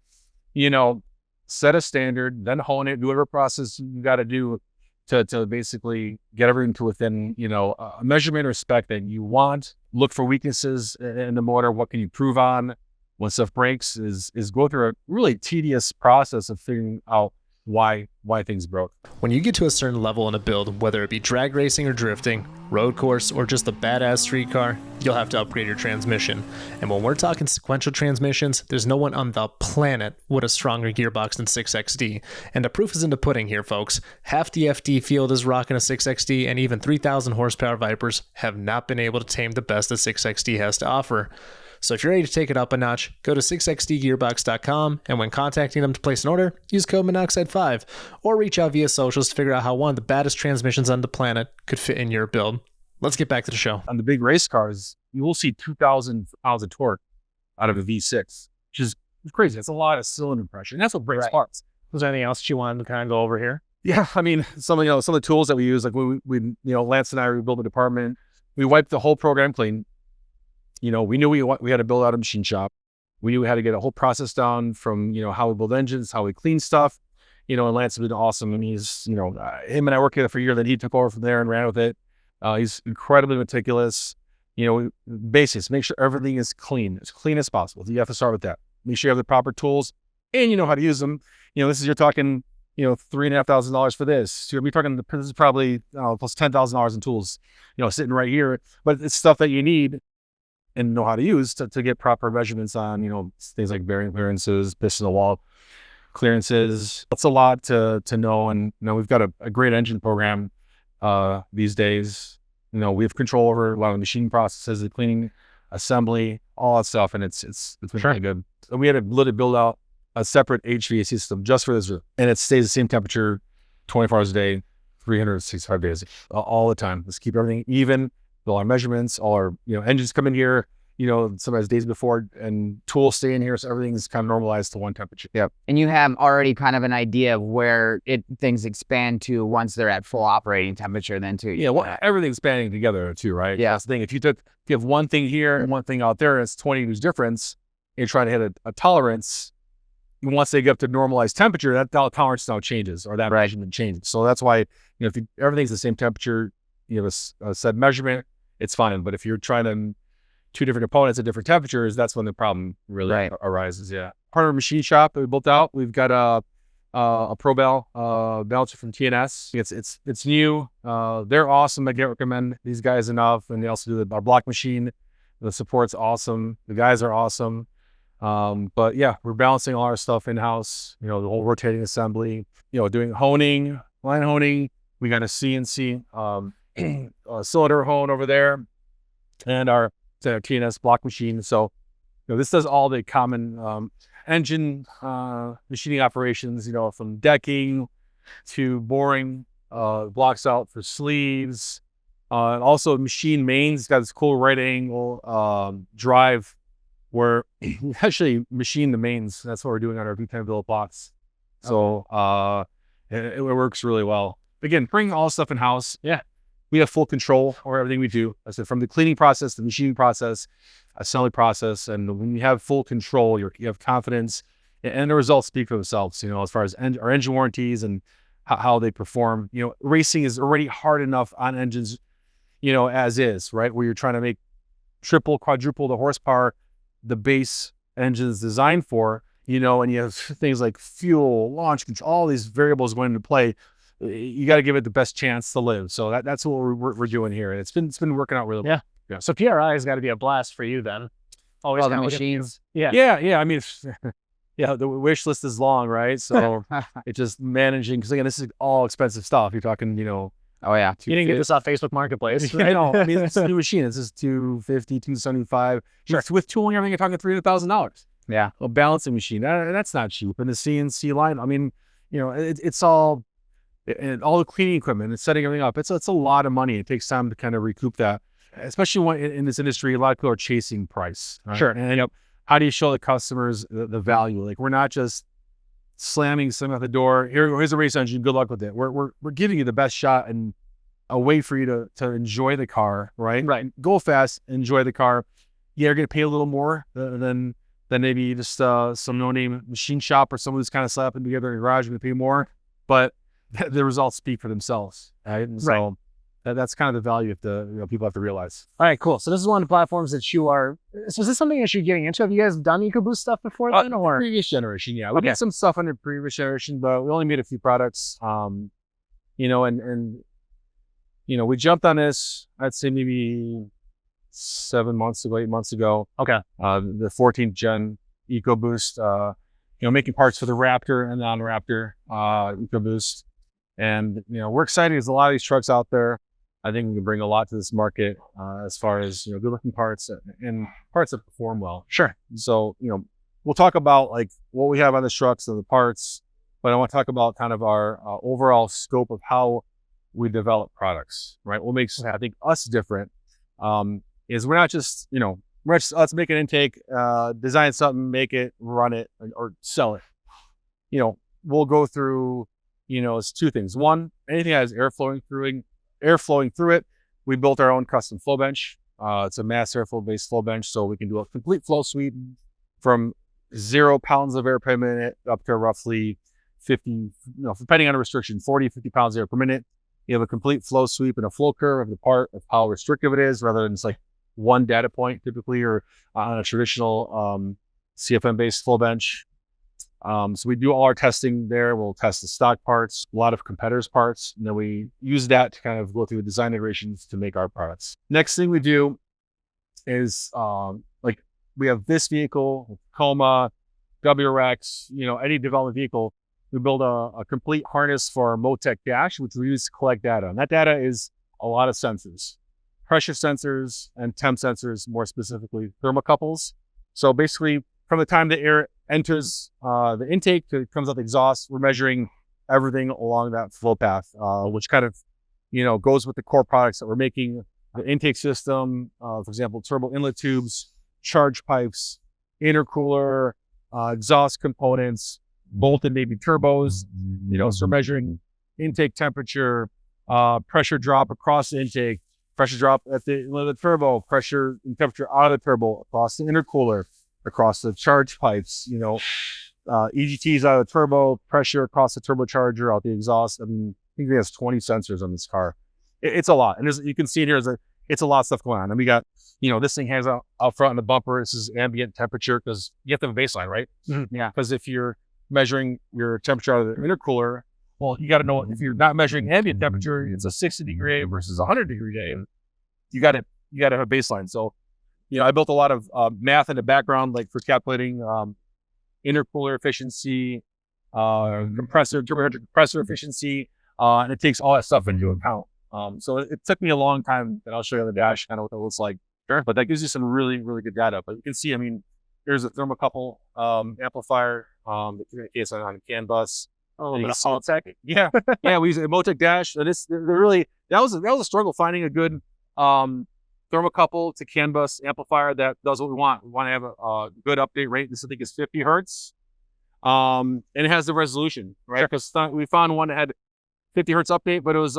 Speaker 3: set a standard, then hone it, do whatever process you got to do to basically get everything to within, a measurement or spec that you want. Look for weaknesses in the motor. What can you improve on? When stuff breaks is go through a really tedious process of figuring out why things broke.
Speaker 1: When you get to a certain level in a build, whether it be drag racing or drifting, road course, or just a badass street car, you'll have to upgrade your transmission. And when we're talking sequential transmissions, there's no one on the planet with a stronger gearbox than 6XD. And the proof is in the pudding here, folks. Half the FD field is rocking a 6XD, and even 3,000 horsepower Vipers have not been able to tame the best that 6XD has to offer. So if you're ready to take it up a notch, go to 6xdgearbox.com, and when contacting them to place an order, use code Minnoxide5, or reach out via socials to figure out how one of the baddest transmissions on the planet could fit in your build. Let's get back to the show.
Speaker 3: On the big race cars, you will see 2,000 pounds of torque out of a V6, which is crazy. It's a lot of cylinder pressure, and that's what breaks parts.
Speaker 2: Was there anything else that you wanted to kind of go over here?
Speaker 3: Yeah, I mean, some of the tools that we use, like we Lance and I rebuilt the department, we wiped the whole program clean. We knew we had to build out a machine shop. We knew we had to get a whole process down from, how we build engines, how we clean stuff. And Lance has been awesome. I mean, he's, him and I worked together for a year, then he took over from there and ran with it. He's incredibly meticulous. Basics, make sure everything is clean, as clean as possible. You have to start with that. Make sure you have the proper tools and you know how to use them. You're talking, $3,500 for this. You're talking, this is probably plus $10,000 in tools, sitting right here. But it's stuff that you need and know how to use to get proper measurements on, things like bearing clearances, piston to wall clearances. It's a lot to know. And, we've got a great engine program these days. We have control over a lot of the machine processes, the cleaning, assembly, all that stuff. And it's been really good. So we had to literally build out a separate HVAC system just for this room. And it stays the same temperature 24 hours a day, 365 days, all the time. Let's keep everything even. All our measurements, all our engines come in here, sometimes days before, and tools stay in here, so everything's kind of normalized to one temperature.
Speaker 4: Yep. And you have already kind of an idea of where things expand to once they're at full operating temperature then too.
Speaker 3: Yeah, well, everything's expanding together too, right?
Speaker 4: Yeah.
Speaker 3: That's the thing. If you have one thing here and one thing out there, it's 20 degrees difference, and you're trying to hit a tolerance. Once they get up to normalized temperature, that tolerance now changes, or that measurement changes. So that's why if everything's the same temperature, you have a set measurement, it's fine. But if you're trying to two different components at different temperatures, that's when the problem really arises. Yeah. Part of our machine shop that we built out, we've got a ProBell balancer from TNS. It's new. They're awesome. I can't recommend these guys enough. And they also do our block machine. The support's awesome. The guys are awesome. But yeah, we're balancing all our stuff in-house, the whole rotating assembly, doing honing, line honing. We got a CNC cylinder hone over there, and our TNS block machine. So, this does all the common engine machining operations, from decking to boring blocks out for sleeves. And also machine mains. It's got this cool right angle drive where we actually machine the mains. That's what we're doing on our V10 billet blocks. So it works really well. Again, bring all stuff in-house. Yeah. We have full control over everything we do. I said, from the cleaning process, the machining process, assembly process. And when you have full control, you have confidence, and the results speak for themselves, as far as our engine warranties and how they perform. Racing is already hard enough on engines, as is, right? Where you're trying to make triple, quadruple the horsepower. the base engine is designed for, you know, and you have things like fuel, launch control, all these variables going into play. You got to give it the best chance to live. So that's what we're doing here. And it's been working out really well.
Speaker 2: Yeah. So PRI has got to be a blast for you then. Always
Speaker 4: All the
Speaker 2: kinda looking-
Speaker 4: machines.
Speaker 2: Yeah.
Speaker 3: I mean, yeah, the wish list is long, right? So it's just managing, because again, this is all expensive stuff. You're talking, you know,
Speaker 4: Oh yeah.
Speaker 2: You didn't get this off Facebook Marketplace.
Speaker 3: I know. I mean, it's a new machine. This is $250, $275.
Speaker 2: Sure.
Speaker 3: With tooling, everything, you're talking $300,000.
Speaker 4: Yeah.
Speaker 3: A balancing machine, that's not cheap. And the CNC line, I mean, you know, it's all, and all the cleaning equipment and setting everything up. It's a lot of money. It takes time to kind of recoup that, especially when in this industry, a lot of people are chasing price. Right?
Speaker 2: Sure.
Speaker 3: And you know, how do you show the customers the value? Like, we're not just slamming something at the door. Here's a race engine. Good luck with it. We're giving you the best shot and a way for you to enjoy the car, right?
Speaker 2: Right.
Speaker 3: Go fast, enjoy the car. Yeah, you're gonna pay a little more than maybe just some no-name machine shop or someone who's kind of slapping together in a garage. You're gonna pay more, but the results speak for themselves, right? And so that's kind of the value people have to realize.
Speaker 2: All right, cool. So this is one of the platforms that you are. So is this something that you're getting into? Have you guys done EcoBoost stuff before then, or
Speaker 3: Previous generation? Yeah, we
Speaker 2: Okay.
Speaker 3: did some stuff under previous generation, but we only made a few products. You know, and you know, we jumped on this, I'd say maybe 7 months ago, 8 months ago.
Speaker 2: Okay.
Speaker 3: The 14th gen EcoBoost, you know, making parts for the Raptor and non-Raptor EcoBoost. And, you know, we're excited. There's a lot of these trucks out there. I think we can bring a lot to this market as far as, you know, good looking parts and parts that perform well.
Speaker 2: sure?
Speaker 3: So, you know, we'll talk about like what we have on the trucks and the parts, but I want to talk about kind of our overall scope of how we develop products, right? What makes, I think, us different is we're not just, you know, let's make an intake, design something, make it, run it, or sell it. You know, we'll go through, you know, it's two things. One, anything that has air flowing through it. We built our own custom flow bench. It's a mass airflow based flow bench, so we can do a complete flow sweep from 0 pounds of air per minute up to roughly 50, you know, depending on the restriction, 40, 50 pounds of air per minute. You have a complete flow sweep and a flow curve of the part, of how restrictive it is, rather than just like one data point typically, or on a traditional CFM-based flow bench. So we do all our testing there. We'll test the stock parts, a lot of competitors' parts, and then we use that to kind of go through the design iterations to make our products. Next thing we do is like we have this vehicle, Tacoma, WRX, you know, any development vehicle. We build a complete harness for our MoTeC dash, which we use to collect data. And that data is a lot of sensors, pressure sensors and temp sensors, more specifically thermocouples. So basically, from the time the air enters the intake to comes out the exhaust, we're measuring everything along that flow path, which kind of, you know, goes with the core products that we're making. The intake system, for example, turbo inlet tubes, charge pipes, intercooler, exhaust components, bolted maybe turbos, you know, so we're measuring intake temperature, pressure drop across the intake, pressure drop at the turbo, pressure and temperature out of the turbo, across the intercooler, across the charge pipes, you know, EGTs out of the turbo, pressure across the turbocharger, out the exhaust. I mean, I think it has 20 sensors on this car. It's a lot. And you can see it here, it's a lot of stuff going on. And we got, you know, this thing has out front in the bumper. This is ambient temperature, because you have to have a baseline, right?
Speaker 2: Mm-hmm.
Speaker 4: Yeah.
Speaker 3: Because if you're measuring your temperature out of the intercooler, well, you got to know if you're not measuring ambient temperature, it's a 60-degree day versus a 100-degree day. You got to have a baseline. So, you know, I built a lot of math in the background, like for calculating intercooler efficiency, turbo compressor efficiency, and it takes all that stuff into account. So it took me a long time, and I'll show you on the dash kind of what that looks like. Sure. But that gives you some really, really good data. But you can see, I mean, here's a thermocouple amplifier that communicates on a CAN bus.
Speaker 2: Oh, the MoTeC.
Speaker 3: Yeah, yeah, we use a MoTeC dash. And that was a struggle finding a good thermocouple to CAN bus amplifier that does what we want. We want to have a good update rate. This I think is 50 hertz, and it has the resolution, right? Because we found one that had 50 hertz update, but it was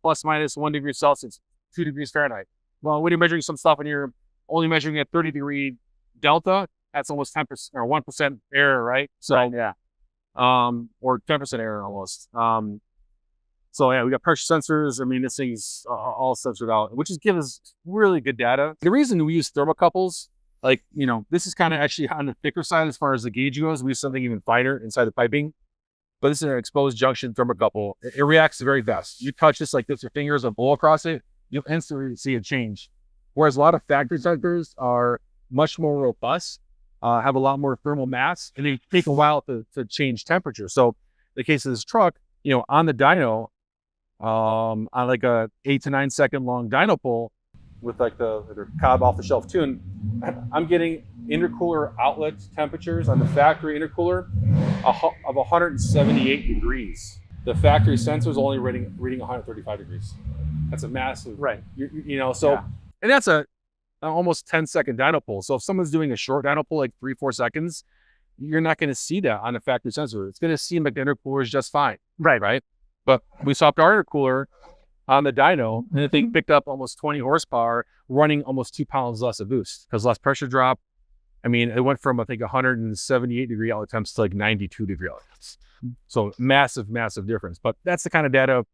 Speaker 3: plus minus 1 degree Celsius, 2 degrees Fahrenheit. Well, when you're measuring some stuff and you're only measuring at 30-degree delta, that's almost 10% or 1% error, right? So
Speaker 2: Right, yeah.
Speaker 3: or 10% error almost. So yeah, we got pressure sensors. I mean, this thing's all sensored out, which is gives us really good data. The reason we use thermocouples like, this is kind of actually on the thicker side as far as the gauge goes. We use something even finer inside the piping, but this is an exposed junction thermocouple. It reacts very fast. You touch this like this, your fingers will blow across it, you'll instantly see a change. Whereas a lot of factory sensors are much more robust, have a lot more thermal mass, and they take a while to change temperature. So in the case of this truck, on the dyno, on like a 8 to 9 second long dyno pull with like the Cobb off the shelf tune, I'm getting intercooler outlet temperatures on the factory intercooler of 178 degrees. The factory sensor is only reading 135 degrees. That's a massive,
Speaker 2: Right.
Speaker 3: And that's a almost 10-second dyno pull. So if someone's doing a short dyno pull, like 3-4 seconds, you're not going to see that on a factory sensor. It's going to seem like the intercooler is just fine. Right. But we swapped our intercooler on the dyno, and the thing picked up almost 20 horsepower, running almost 2 pounds less of boost because less pressure drop. I mean, it went from, I think, 178 degree outlet temps to like 92 degree outlet temps. So massive difference. But that's the kind of data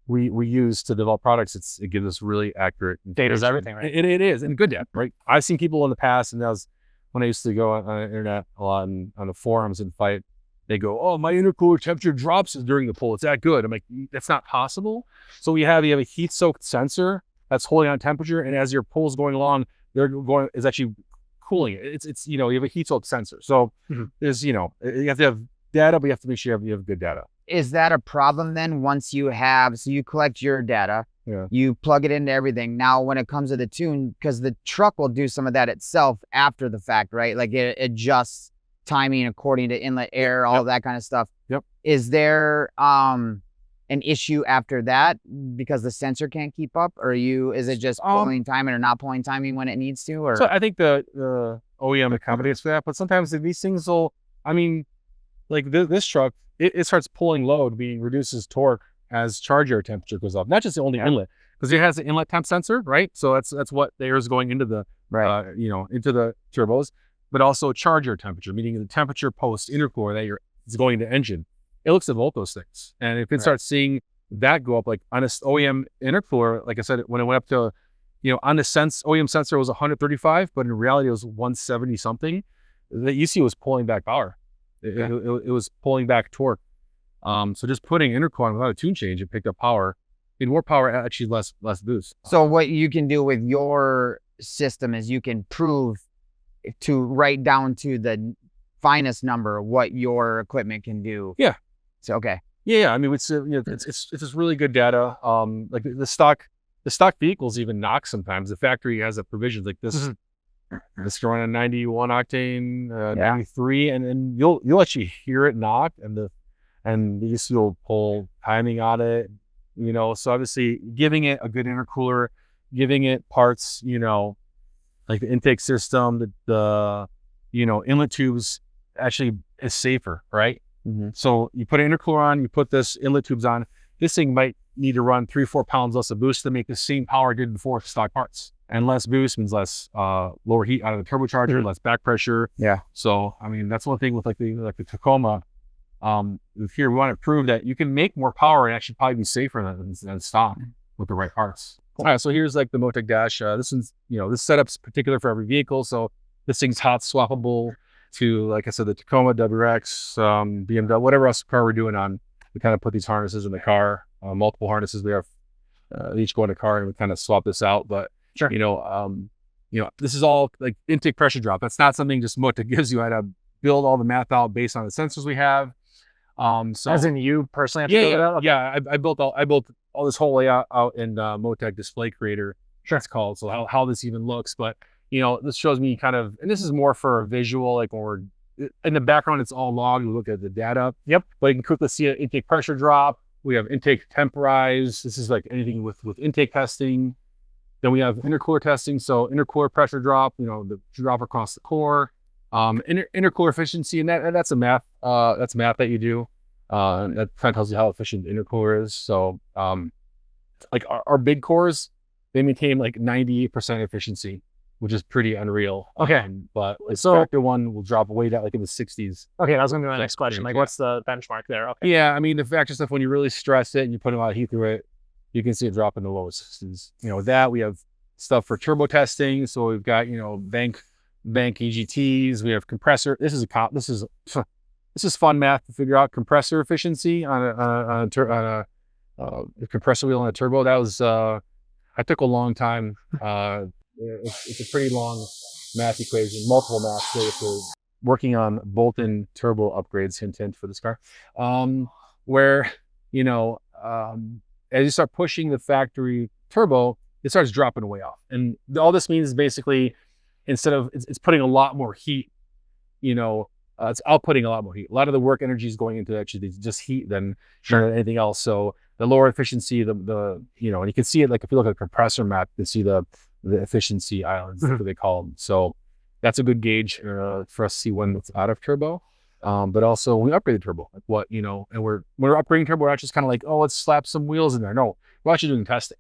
Speaker 3: we use to develop products. It gives us really accurate
Speaker 2: Data's everything, right?
Speaker 3: It is, and good data, right? I've seen people in the past, and that was when I used to go on the internet a lot and on the forums and fight. They go, "Oh, my intercooler temperature drops during the pull. It's that good." I'm like, that's not possible. So we have a heat-soaked sensor that's holding on temperature, and as your pull's going along, is actually cooling it. It's you have a heat-soaked sensor. So there's you have to have data, but you have to make sure you have good data.
Speaker 4: Is that a problem then once you collect your data, you plug it into everything. Now, when it comes to the tune, because the truck will do some of that itself after the fact, right? Like it adjusts timing according to inlet air, all that kind of stuff.
Speaker 3: Yep.
Speaker 4: Is there an issue after that because the sensor can't keep up, or is it just pulling timing or not pulling timing when it needs to? Or
Speaker 3: so I think the OEM accommodates for that, but sometimes these things will. I mean, like this truck, it starts pulling load, meaning reduces torque as charge air temperature goes up. Not just the only inlet, because it has an inlet temp sensor, right? So that's what the air is going into the into the turbos, but also charge air temperature, meaning the temperature post intercooler that is going to engine. It looks at both those things, and if it starts seeing that go up, like on a OEM intercooler, like I said, when it went up to, on the OEM sensor was 135, but in reality it was 170 something. The ECU was pulling back power. It was pulling back torque. So just putting intercooler on without a tune change, it picked up power. In more power, actually less boost.
Speaker 4: So what you can do with your system is you can prove to write down to the finest number what your equipment can do.
Speaker 3: Yeah.
Speaker 4: So okay.
Speaker 3: Yeah. I mean, it's just really good data. Like the stock vehicles even knock sometimes. The factory has a provision like this. This run a 91 octane, 93, and then you'll actually hear it knock, and the ECU will pull timing on it. So obviously giving it a good intercooler, giving it parts, like the intake system, the inlet tubes actually is safer, right? So you put an intercooler on, you put this inlet tubes on. This thing might need to run 3-4 pounds less of boost to make the same power it did before stock parts. And less boost means less lower heat out of the turbocharger, less back pressure.
Speaker 4: Yeah.
Speaker 3: So I mean, that's one thing with like the Tacoma. Here we want to prove that you can make more power and actually probably be safer than stock with the right parts. All right, so here's like the MoTeC dash. This one's this setup's particular for every vehicle. So this thing's hot swappable to, like I said, the Tacoma, WRX, BMW, whatever else car we're doing on. We kind of put these harnesses in the car, multiple harnesses. We have each go in the car, and we kind of swap this out. But
Speaker 2: sure,
Speaker 3: this is all like intake pressure drop. That's not something just MoTeC gives you. I had to build all the math out based on the sensors we have. So
Speaker 2: as in you personally have to build it out? Okay.
Speaker 3: Yeah, I built all this whole layout out in MoTeC Display Creator.
Speaker 2: Sure.
Speaker 3: It's called. So how this even looks, but this shows me kind of, and this is more for a visual, like when we're in the background, it's all logged. We look at the data.
Speaker 2: Yep.
Speaker 3: But you can quickly see an intake pressure drop. We have intake temporize. This is like anything with intake testing. Then we have intercooler testing. So intercooler pressure drop, the drop across the core. Intercooler efficiency, and that's a math. That's math that you do. That kind of tells you how efficient the intercooler is. So, like our big cores, they maintain like 98% efficiency, which is pretty unreal.
Speaker 2: Okay.
Speaker 3: But like factor one will drop way down like in the 60s.
Speaker 2: Okay, that was going to be my next question. Like, what's the benchmark there? Okay.
Speaker 3: Yeah, I mean, the factor stuff, when you really stress it and you put a lot of heat through it, you can see it drop in the low 60s. With that, we have stuff for turbo testing. So we've got, bank bank EGTs. We have compressor. This is fun math to figure out compressor efficiency on a compressor wheel on a turbo. That was I took a long time. It's a pretty long math equation, multiple math to working on bolt-in turbo upgrades, hint for this car, where as you start pushing the factory turbo, it starts dropping way off. And all this means is basically, instead of, it's putting a lot more heat, it's outputting a lot more heat. A lot of the work energy is going into actually just heat than anything else. So the lower efficiency, and you can see it, like if you look at a compressor map, you can see the efficiency islands, that's what they call them. So that's a good gauge for us to see when it's out of turbo. But also when we upgrade the turbo, like and when we're upgrading turbo, we're not just kind of like, oh, let's slap some wheels in there. No, we're actually doing testing.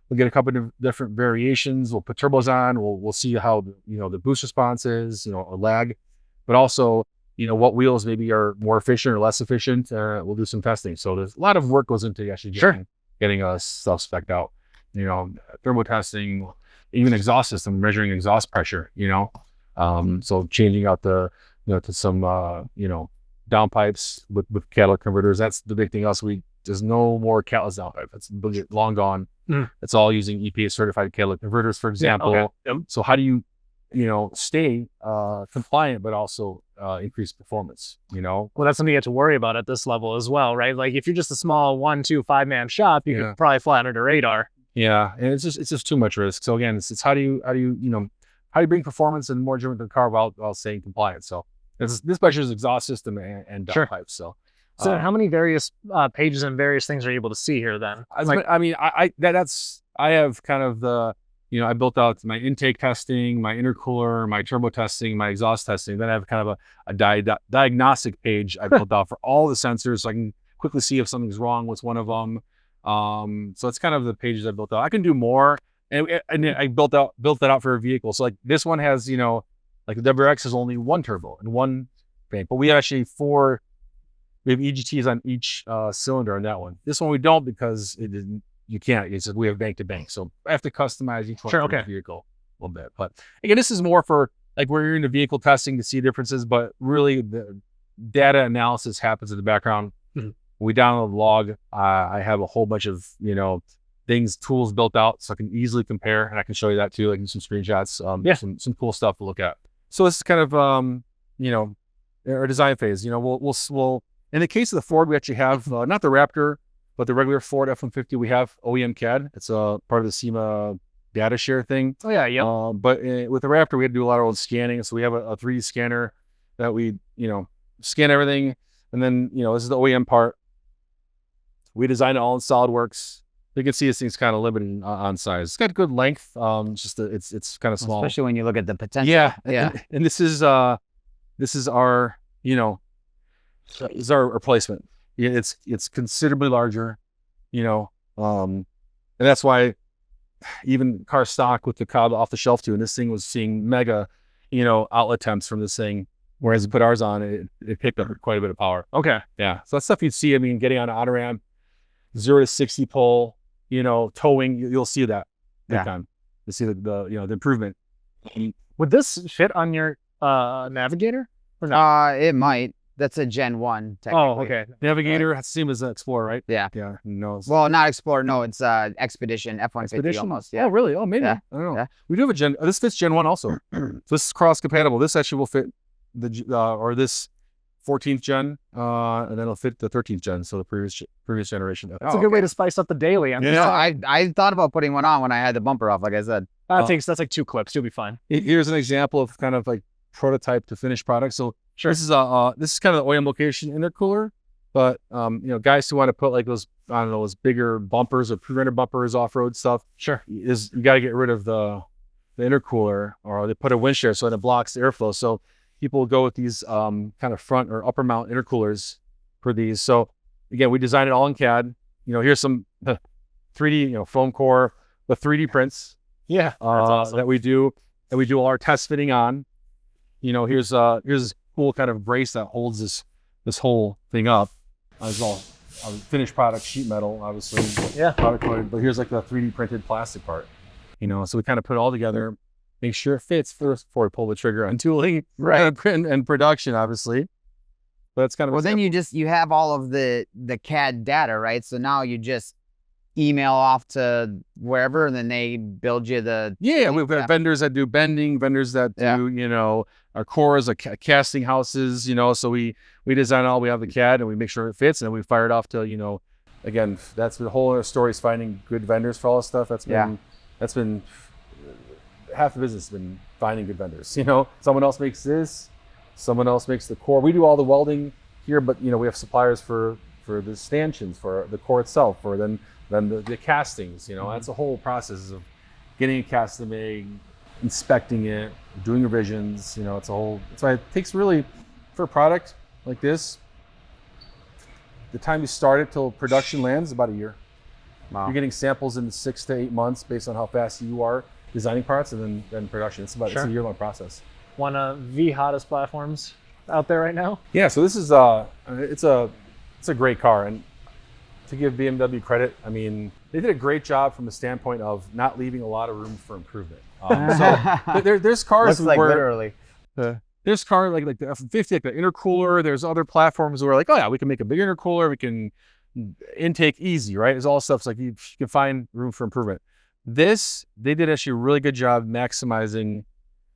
Speaker 3: We'll get a couple of different variations. We'll put turbos on. We'll see how the boost response is, or lag, but also what wheels maybe are more efficient or less efficient. We'll do some testing. So there's a lot of work goes into actually getting us stuff spec'd out. Turbo testing, even exhaust system, measuring exhaust pressure. So changing out the to some downpipes with catalytic converters. That's the big thing. Also, there's no more catalyst downpipe. That's long gone. It's all using EPA certified catalytic converters, for example.
Speaker 2: Yeah, okay.
Speaker 3: So how do you stay compliant but also increase performance?
Speaker 2: Well, that's something you have to worry about at this level as well, right? Like if you're just a small 1, 2, 5-man shop, you could probably fly under the radar.
Speaker 3: Yeah, and it's just too much risk. So again, it's how do you bring performance and more enjoyment to the car while staying compliant? So this measures exhaust system and downpipes. So
Speaker 2: how many various pages and various things are you able to see here then?
Speaker 3: I have kind of the, I built out my intake testing, my intercooler, my turbo testing, my exhaust testing. Then I have kind of a diagnostic page I built out for all the sensors, so I can quickly see if something's wrong with one of them. So it's kind of the pages I built out. I can do more, and I built that out for a vehicle. So like this one has, like the WRX has only one turbo and one bank, but we have actually we have EGTs on each cylinder on that one. This one we don't because you can't. We have bank to bank, so I have to customize each one for the vehicle a little bit. But again, this is more for like where you're in the vehicle testing to see differences, but really the data analysis happens in the background. We download the log. I have a whole bunch of tools built out so I can easily compare, and I can show you that too, like some screenshots, some cool stuff to look at. So this is kind of our design phase. We'll in the case of the Ford, we actually have not the Raptor, but the regular Ford F-150. We have OEM CAD. It's a part of the SEMA data share thing.
Speaker 2: Oh yeah, yeah.
Speaker 3: But with the Raptor, we had to do a lot of old scanning. So we have a 3D scanner that we scan everything, and then this is the OEM part. We designed it all in SolidWorks. You can see this thing's kind of limited on size. It's got good length. It's kind of small,
Speaker 4: especially when you look at the potential.
Speaker 3: Yeah. And this is our is our replacement. It's considerably larger, and that's why even car stock with the Cobb off the shelf too. And this thing was seeing mega, outlet temps from this thing. Whereas we put ours on, it picked up quite a bit of power.
Speaker 2: Okay.
Speaker 3: Yeah. So that's stuff you'd see. Getting on an auto ramp, 0 to 60 pull, towing, you'll see that big time. You see the improvement.
Speaker 2: Would this fit on your Navigator or not?
Speaker 4: It might. That's a Gen 1 technically.
Speaker 2: Oh, okay.
Speaker 3: Navigator, has the same as Explorer, right?
Speaker 4: Yeah.
Speaker 3: Yeah. No.
Speaker 4: Well, not Explorer. No, it's Expedition, F-150 almost. Yeah.
Speaker 3: Oh, really? Oh, maybe.
Speaker 4: Yeah.
Speaker 3: I don't know.
Speaker 4: Yeah.
Speaker 3: We do have a Gen. This fits Gen 1 also. So this is cross compatible. This actually will fit this 14th gen, and then it'll fit the 13th gen. So the previous generation.
Speaker 2: That's a good way to spice up the daily.
Speaker 4: I thought about putting one on when I had the bumper off, like I said.
Speaker 2: That's like 2 clips. You'll be fine.
Speaker 3: Here's an example of kind of like prototype to finished product. So this is kind of the OEM location intercooler, but guys who want to put like those bigger bumpers or pre-rendered bumpers, off-road stuff.
Speaker 2: Sure.
Speaker 3: You got to get rid of the intercooler, or they put a wind share so it blocks the airflow. So people will go with these kind of front or upper mount intercoolers for these. So again, we designed it all in CAD. Here's some 3D, foam core, the 3D prints.
Speaker 2: Yeah, that's awesome.
Speaker 3: That we do all our test fitting on. Here's this cool kind of brace that holds this whole thing up. It's all finished product sheet metal, obviously.
Speaker 2: Yeah.
Speaker 3: Product coated, but here's like the 3D printed plastic part. So we kind of put it all together. make sure it fits first before we pull the trigger on tooling
Speaker 4: Right.
Speaker 3: and production, obviously. But it's kind of
Speaker 4: Well, then you have all of the CAD data, right? So now you just email off to wherever, and then they build you the
Speaker 3: we've got vendors that do bending, vendors that do our cores, casting houses, so we design all, we have the CAD and we make sure it fits, and then we fire it off to again, that's the whole other story, is finding good vendors for all this stuff. That's been half the business has been finding good vendors. Someone else makes this, someone else makes the core. We do all the welding here, but we have suppliers for the stanchions, for the core itself, for then the castings. That's a whole process of getting a cast made, inspecting it, doing revisions. It's why it takes, really, for a product like this, the time you start it till production lands, about a year.
Speaker 4: Wow.
Speaker 3: You're getting samples in 6 to 8 months based on how fast you are designing parts, and then production. It's a year-long process.
Speaker 2: One of the hottest platforms out there right now.
Speaker 3: Yeah, so this is it's a great car, and to give BMW credit, I mean, they did a great job from the standpoint of not leaving a lot of room for improvement. So there's cars
Speaker 4: Looks like
Speaker 3: where
Speaker 4: literally.
Speaker 3: there's cars like the F-150, like the intercooler. There's other platforms where like, oh yeah, we can make a big intercooler. We can intake easy, right? There's all stuff like you can find room for improvement. They did actually a really good job maximizing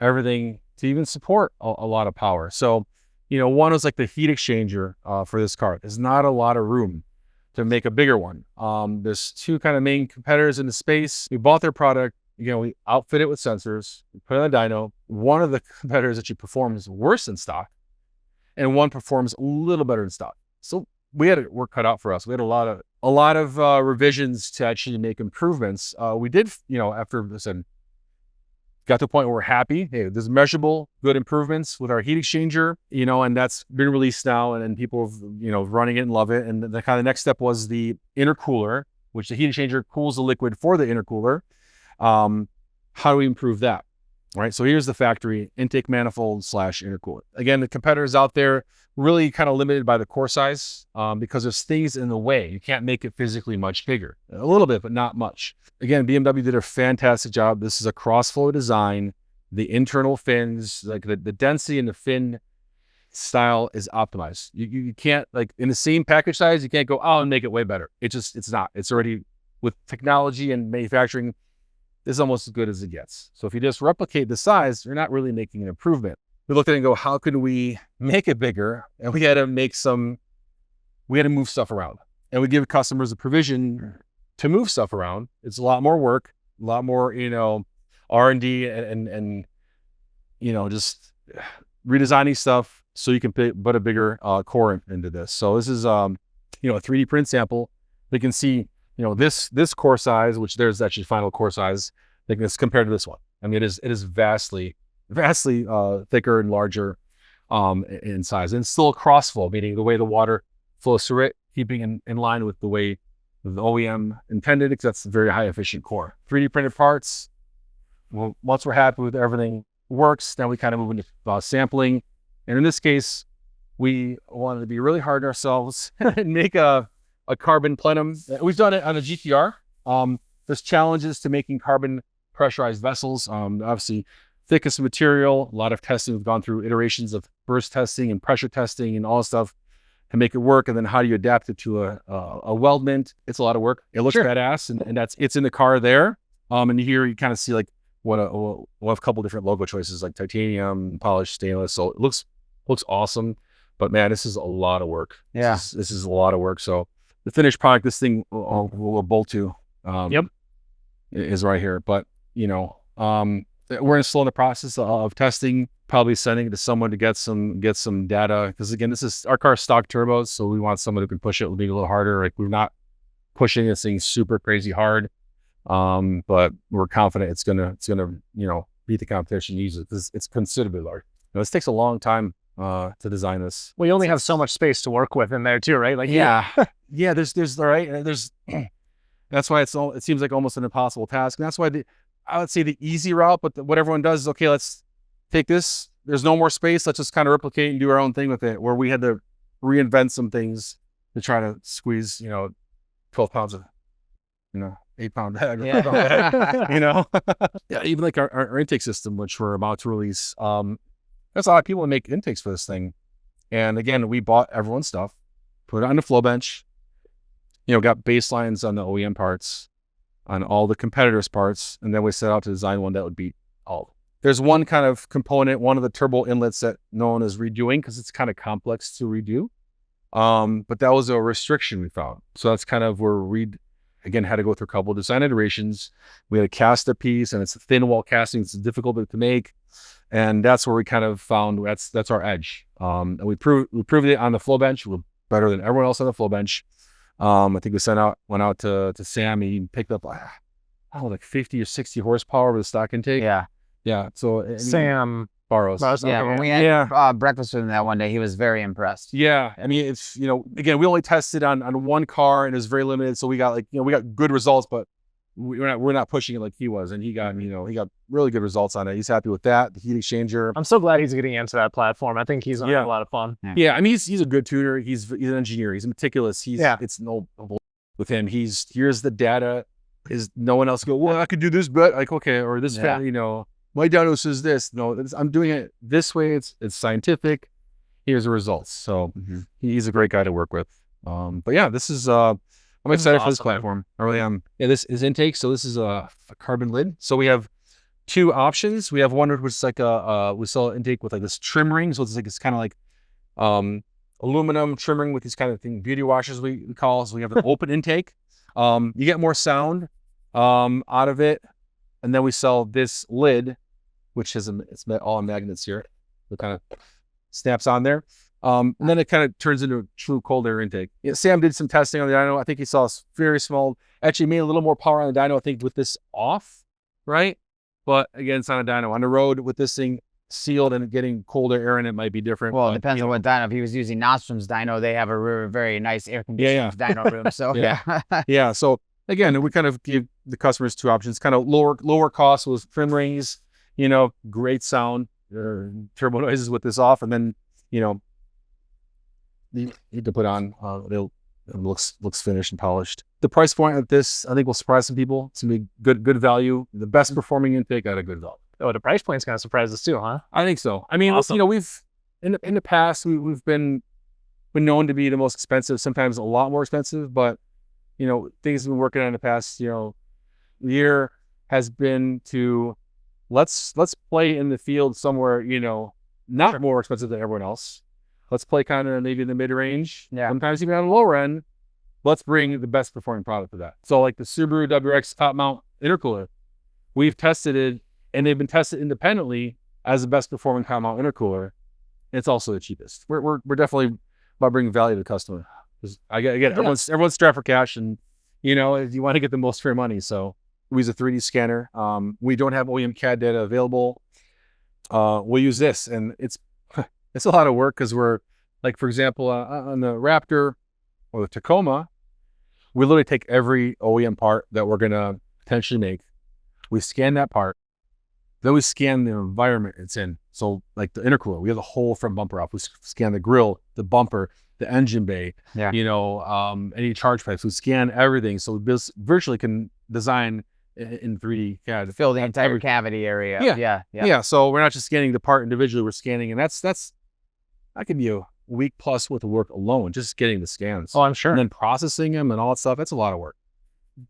Speaker 3: everything to even support a lot of power. So, one was like the heat exchanger for this car. There's not a lot of room to make a bigger one. There's two kind of main competitors in the space. We bought their product. We outfit it with sensors, we put it on a dyno. One of the competitors actually performs worse than stock, and one performs a little better than stock. So we had work cut out for us. We had a lot of revisions to actually make improvements. We did, after I said, got to a point where we're happy. Hey, there's measurable good improvements with our heat exchanger, and that's been released now, and people have, running it and love it. And the kind of next step was the intercooler, which the heat exchanger cools the liquid for the intercooler. How do we improve that? Right. So here's the factory intake manifold / intercooler. Again, the competitors out there really kind of limited by the core size, because there's things in the way. You can't make it physically much bigger. A little bit, but not much. Again, BMW did a fantastic job. This is a cross-flow design. The internal fins, like the density in the fin style is optimized. You can't, like, in the same package size, you can't go out and make it way better. It's not. It's already, with technology and manufacturing, this is almost as good as it gets. So if you just replicate the size, you're not really making an improvement. We looked at it and go, how can we make it bigger? And we had to move stuff around. And we give customers a provision to move stuff around. It's a lot more work, a lot more, R&D and just redesigning stuff so you can put a bigger core into this. So this is, a 3D print sample. We can see, this core size, which there's actually final core size, like this compared to this one. I mean, it is vastly thicker and larger in size, and still a crossflow, meaning the way the water flows through it, keeping in line with the way the OEM intended, because that's a very high efficient core. 3D printed parts. Well, once we're happy with everything works, then we kind of move into sampling. And in this case, we wanted to be really hard on ourselves and make a carbon plenum. We've done it on a GTR. There's challenges to making carbon pressurized vessels. Obviously, thickest material, a lot of testing. We've gone through iterations of burst testing and pressure testing and all this stuff to make it work. And then how do you adapt it to a weldment? It's a lot of work. It looks badass, and it's in the car there. And here you kind of see like we'll have a couple different logo choices like titanium, polished stainless. So it looks awesome. But man, this is a lot of work.
Speaker 4: Yeah,
Speaker 3: this is a lot of work. So the finished product, this thing will bolt to, is right here. But we're still in the process of testing, probably sending it to someone to get some data. Because again, this is our car's stock turbos, so we want someone who can push it a little harder. Like, we're not pushing this thing super crazy hard, but we're confident it's gonna beat the competition easily, because it's considerably large. This takes a long time to design this.
Speaker 2: Well, you only have so much space to work with in there too, right? Like,
Speaker 3: there's all right. That's why it seems like almost an impossible task. And that's why I would say the easy route, but what everyone does is, okay, let's take this. There's no more space. Let's just kind of replicate and do our own thing with it, where we had to reinvent some things to try to squeeze, 12 pounds of 8-pound bag, or
Speaker 4: Yeah.
Speaker 3: 5-pound bag, yeah, even like our intake system, which we're about to release. There's a lot of people that make intakes for this thing. And again, we bought everyone's stuff, put it on the flow bench, got baselines on the OEM parts, on all the competitors' parts, and then we set out to design one that would beat all. There's one kind of component, one of the turbo inlets that no one is redoing because it's kind of complex to redo. But that was a restriction we found. So that's kind of where we, again, had to go through a couple of design iterations. We had to cast a piece, and it's a thin wall casting. It's difficult to make. And that's where we kind of found that's our edge. And we proved it on the flow bench. We're better than everyone else on the flow bench. I think we went out to Sam. He picked up, I don't know, like 50 or 60 horsepower with the stock intake. Yeah. So
Speaker 2: Sam
Speaker 3: Barrows.
Speaker 4: Yeah, when we had breakfast with him that one day, he was very impressed.
Speaker 3: Yeah, I mean, it's again, we only tested on one car and it was very limited, so we got we got good results, but we're not pushing it like he was, and he got really good results on it. He's happy with that. The heat exchanger.
Speaker 2: I'm so glad he's getting into that platform. I think he's gonna have a lot of fun.
Speaker 3: Yeah, I mean, he's a good tuner. He's an engineer. He's meticulous. It's no with him. Here's the data. Is no one else go, well, I could do this, but like, okay, or this my dyno says this. No, I'm doing it this way. It's scientific. Here's the results. So he's a great guy to work with. But yeah, this is I'm excited for this platform. I really am. Yeah, this is intake. So this is a carbon lid. So we have two options. We have one which is like we sell intake with like this trim ring. So it's kind of like aluminum trim ring with these kind of thing, beauty washers we call. So we have an open intake. You get more sound out of it. And then we sell this lid, which is it's all magnets here. It kind of snaps on there. And then it kind of turns into a true cold air intake. Sam did some testing on the dyno. I think he saw very small, actually made a little more power on the dyno, I think, with this off, right? But again, it's on a dyno. On the road with this thing sealed and getting colder air in it might be different.
Speaker 4: Well, it depends on what dyno. If he was using Nostrom's dyno, they have a very nice air conditioned dyno room. So
Speaker 3: yeah. So again, we kind of give the customers two options, kind of lower cost with trim rings, great sound, turbo noises with this off, and then, you need to put on, it looks finished and polished. The price point of this, I think, will surprise some people. It's gonna be good value. The best performing intake at a good value.
Speaker 2: Oh, the price point's gonna surprise us too, huh?
Speaker 3: I think so. I mean,
Speaker 2: awesome.
Speaker 3: We've in the past we've been known to be the most expensive, sometimes a lot more expensive, but things we've been working on in the past, year has been to let's play in the field somewhere, not more expensive than everyone else. Let's play kind of maybe in the mid-range, sometimes even on the lower end. Let's bring the best performing product to that. So like the Subaru WRX top mount intercooler, we've tested it, and they've been tested independently as the best performing top mount intercooler. It's also the cheapest. We're definitely about bringing value to the customer. Everyone's strapped for cash, and you want to get the most for your money. So we use a 3D scanner. We don't have OEM CAD data available. We'll use this, and it's a lot of work because we're like, for example, on the Raptor or the Tacoma, we literally take every OEM part that we're gonna potentially make. We scan that part, then we scan the environment it's in. So like the intercooler, we have the whole front bumper off. We scan the grill, the bumper, the engine bay, any charge pipes. We scan everything, so we virtually can design in 3D CAD.
Speaker 4: Fill the entire cavity area.
Speaker 3: Yeah. So we're not just scanning the part individually, we're scanning, and that could be a week plus worth of work alone, just getting the scans.
Speaker 2: Oh, I'm sure.
Speaker 3: And then processing them and all that stuff. That's a lot of work.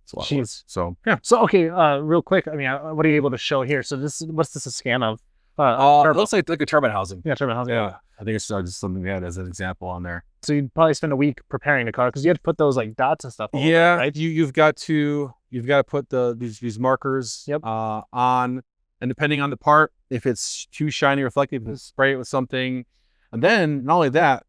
Speaker 3: It's a lot of work. So yeah.
Speaker 2: So okay, real quick, I mean, what are you able to show here? So what's this a scan of?
Speaker 3: It looks like a turbine housing.
Speaker 2: Yeah, turbine housing.
Speaker 3: Yeah. I think it's just something we had as an example on there.
Speaker 2: So you'd probably spend a week preparing the car because you had to put those like dots and stuff on, right?
Speaker 3: You've got to put these markers on, and depending on the part, if it's too shiny or reflective, you can spray it with something. And then not only that,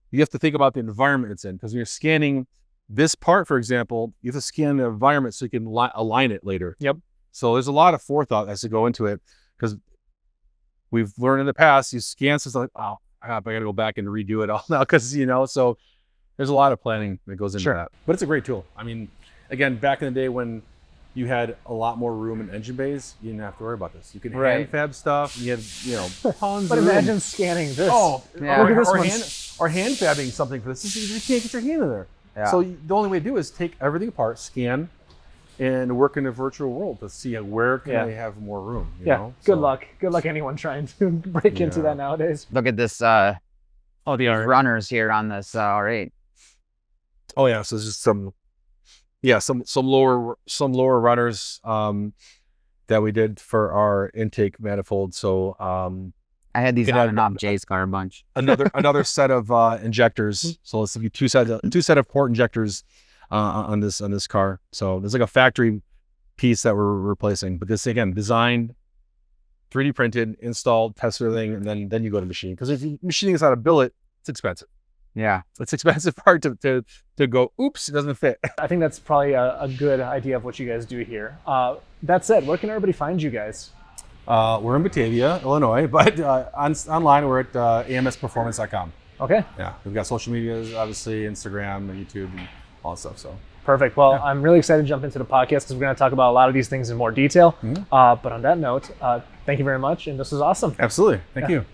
Speaker 3: you have to think about the environment it's in, because when you're scanning this part, for example, you have to scan the environment so you can align it later.
Speaker 2: Yep. So
Speaker 3: there's a lot of forethought that has to go into it, because we've learned in the past, you scan something like, oh, I got to go back and redo it all now, because, so there's a lot of planning that goes into that. But it's a great tool. I mean, again, back in the day when you had a lot more room in engine bays, you didn't have to worry about this. You could hand fab stuff. You had tons
Speaker 2: But
Speaker 3: of
Speaker 2: imagine
Speaker 3: room.
Speaker 2: scanning this.
Speaker 3: Oh,
Speaker 4: yeah.
Speaker 2: Look at this
Speaker 3: or hand fabbing something for this. You can't get your hand in there.
Speaker 4: Yeah.
Speaker 3: So the only way to do is take everything apart, scan, and work in a virtual world to see where can
Speaker 2: Yeah.
Speaker 3: I have more room. You
Speaker 2: Yeah.
Speaker 3: know?
Speaker 2: Good
Speaker 3: So,
Speaker 2: luck. Good luck anyone trying to break into
Speaker 3: Yeah.
Speaker 2: that nowadays.
Speaker 4: Look at this
Speaker 2: Oh, the art.
Speaker 4: runners here on this R8.
Speaker 3: Oh yeah, so it's just some lower runners that we did for our intake manifold. So
Speaker 4: I had these
Speaker 3: It
Speaker 4: on
Speaker 3: had
Speaker 4: and off Jay's car a bunch.
Speaker 3: another set of injectors. So let's see, two set of port injectors on this car. So there's like a factory piece that we're replacing, but this again designed, 3D printed, installed, test everything, and then you go to machine. Because if you machining this out of billet, it's expensive.
Speaker 4: Yeah.
Speaker 3: It's expensive part to go. Oops, it doesn't fit.
Speaker 2: I think that's probably a good idea of what you guys do here. That said, where can everybody find you guys?
Speaker 3: We're in Batavia, Illinois, but online we're at amsperformance.com.
Speaker 2: Okay.
Speaker 3: Yeah, we've got social medias, obviously Instagram, and YouTube, and all that stuff. So
Speaker 2: Perfect. Well, I'm really excited to jump into the podcast because we're going to talk about a lot of these things in more detail. But on that note, thank you very much. And this was awesome.
Speaker 3: absolutely, thank you.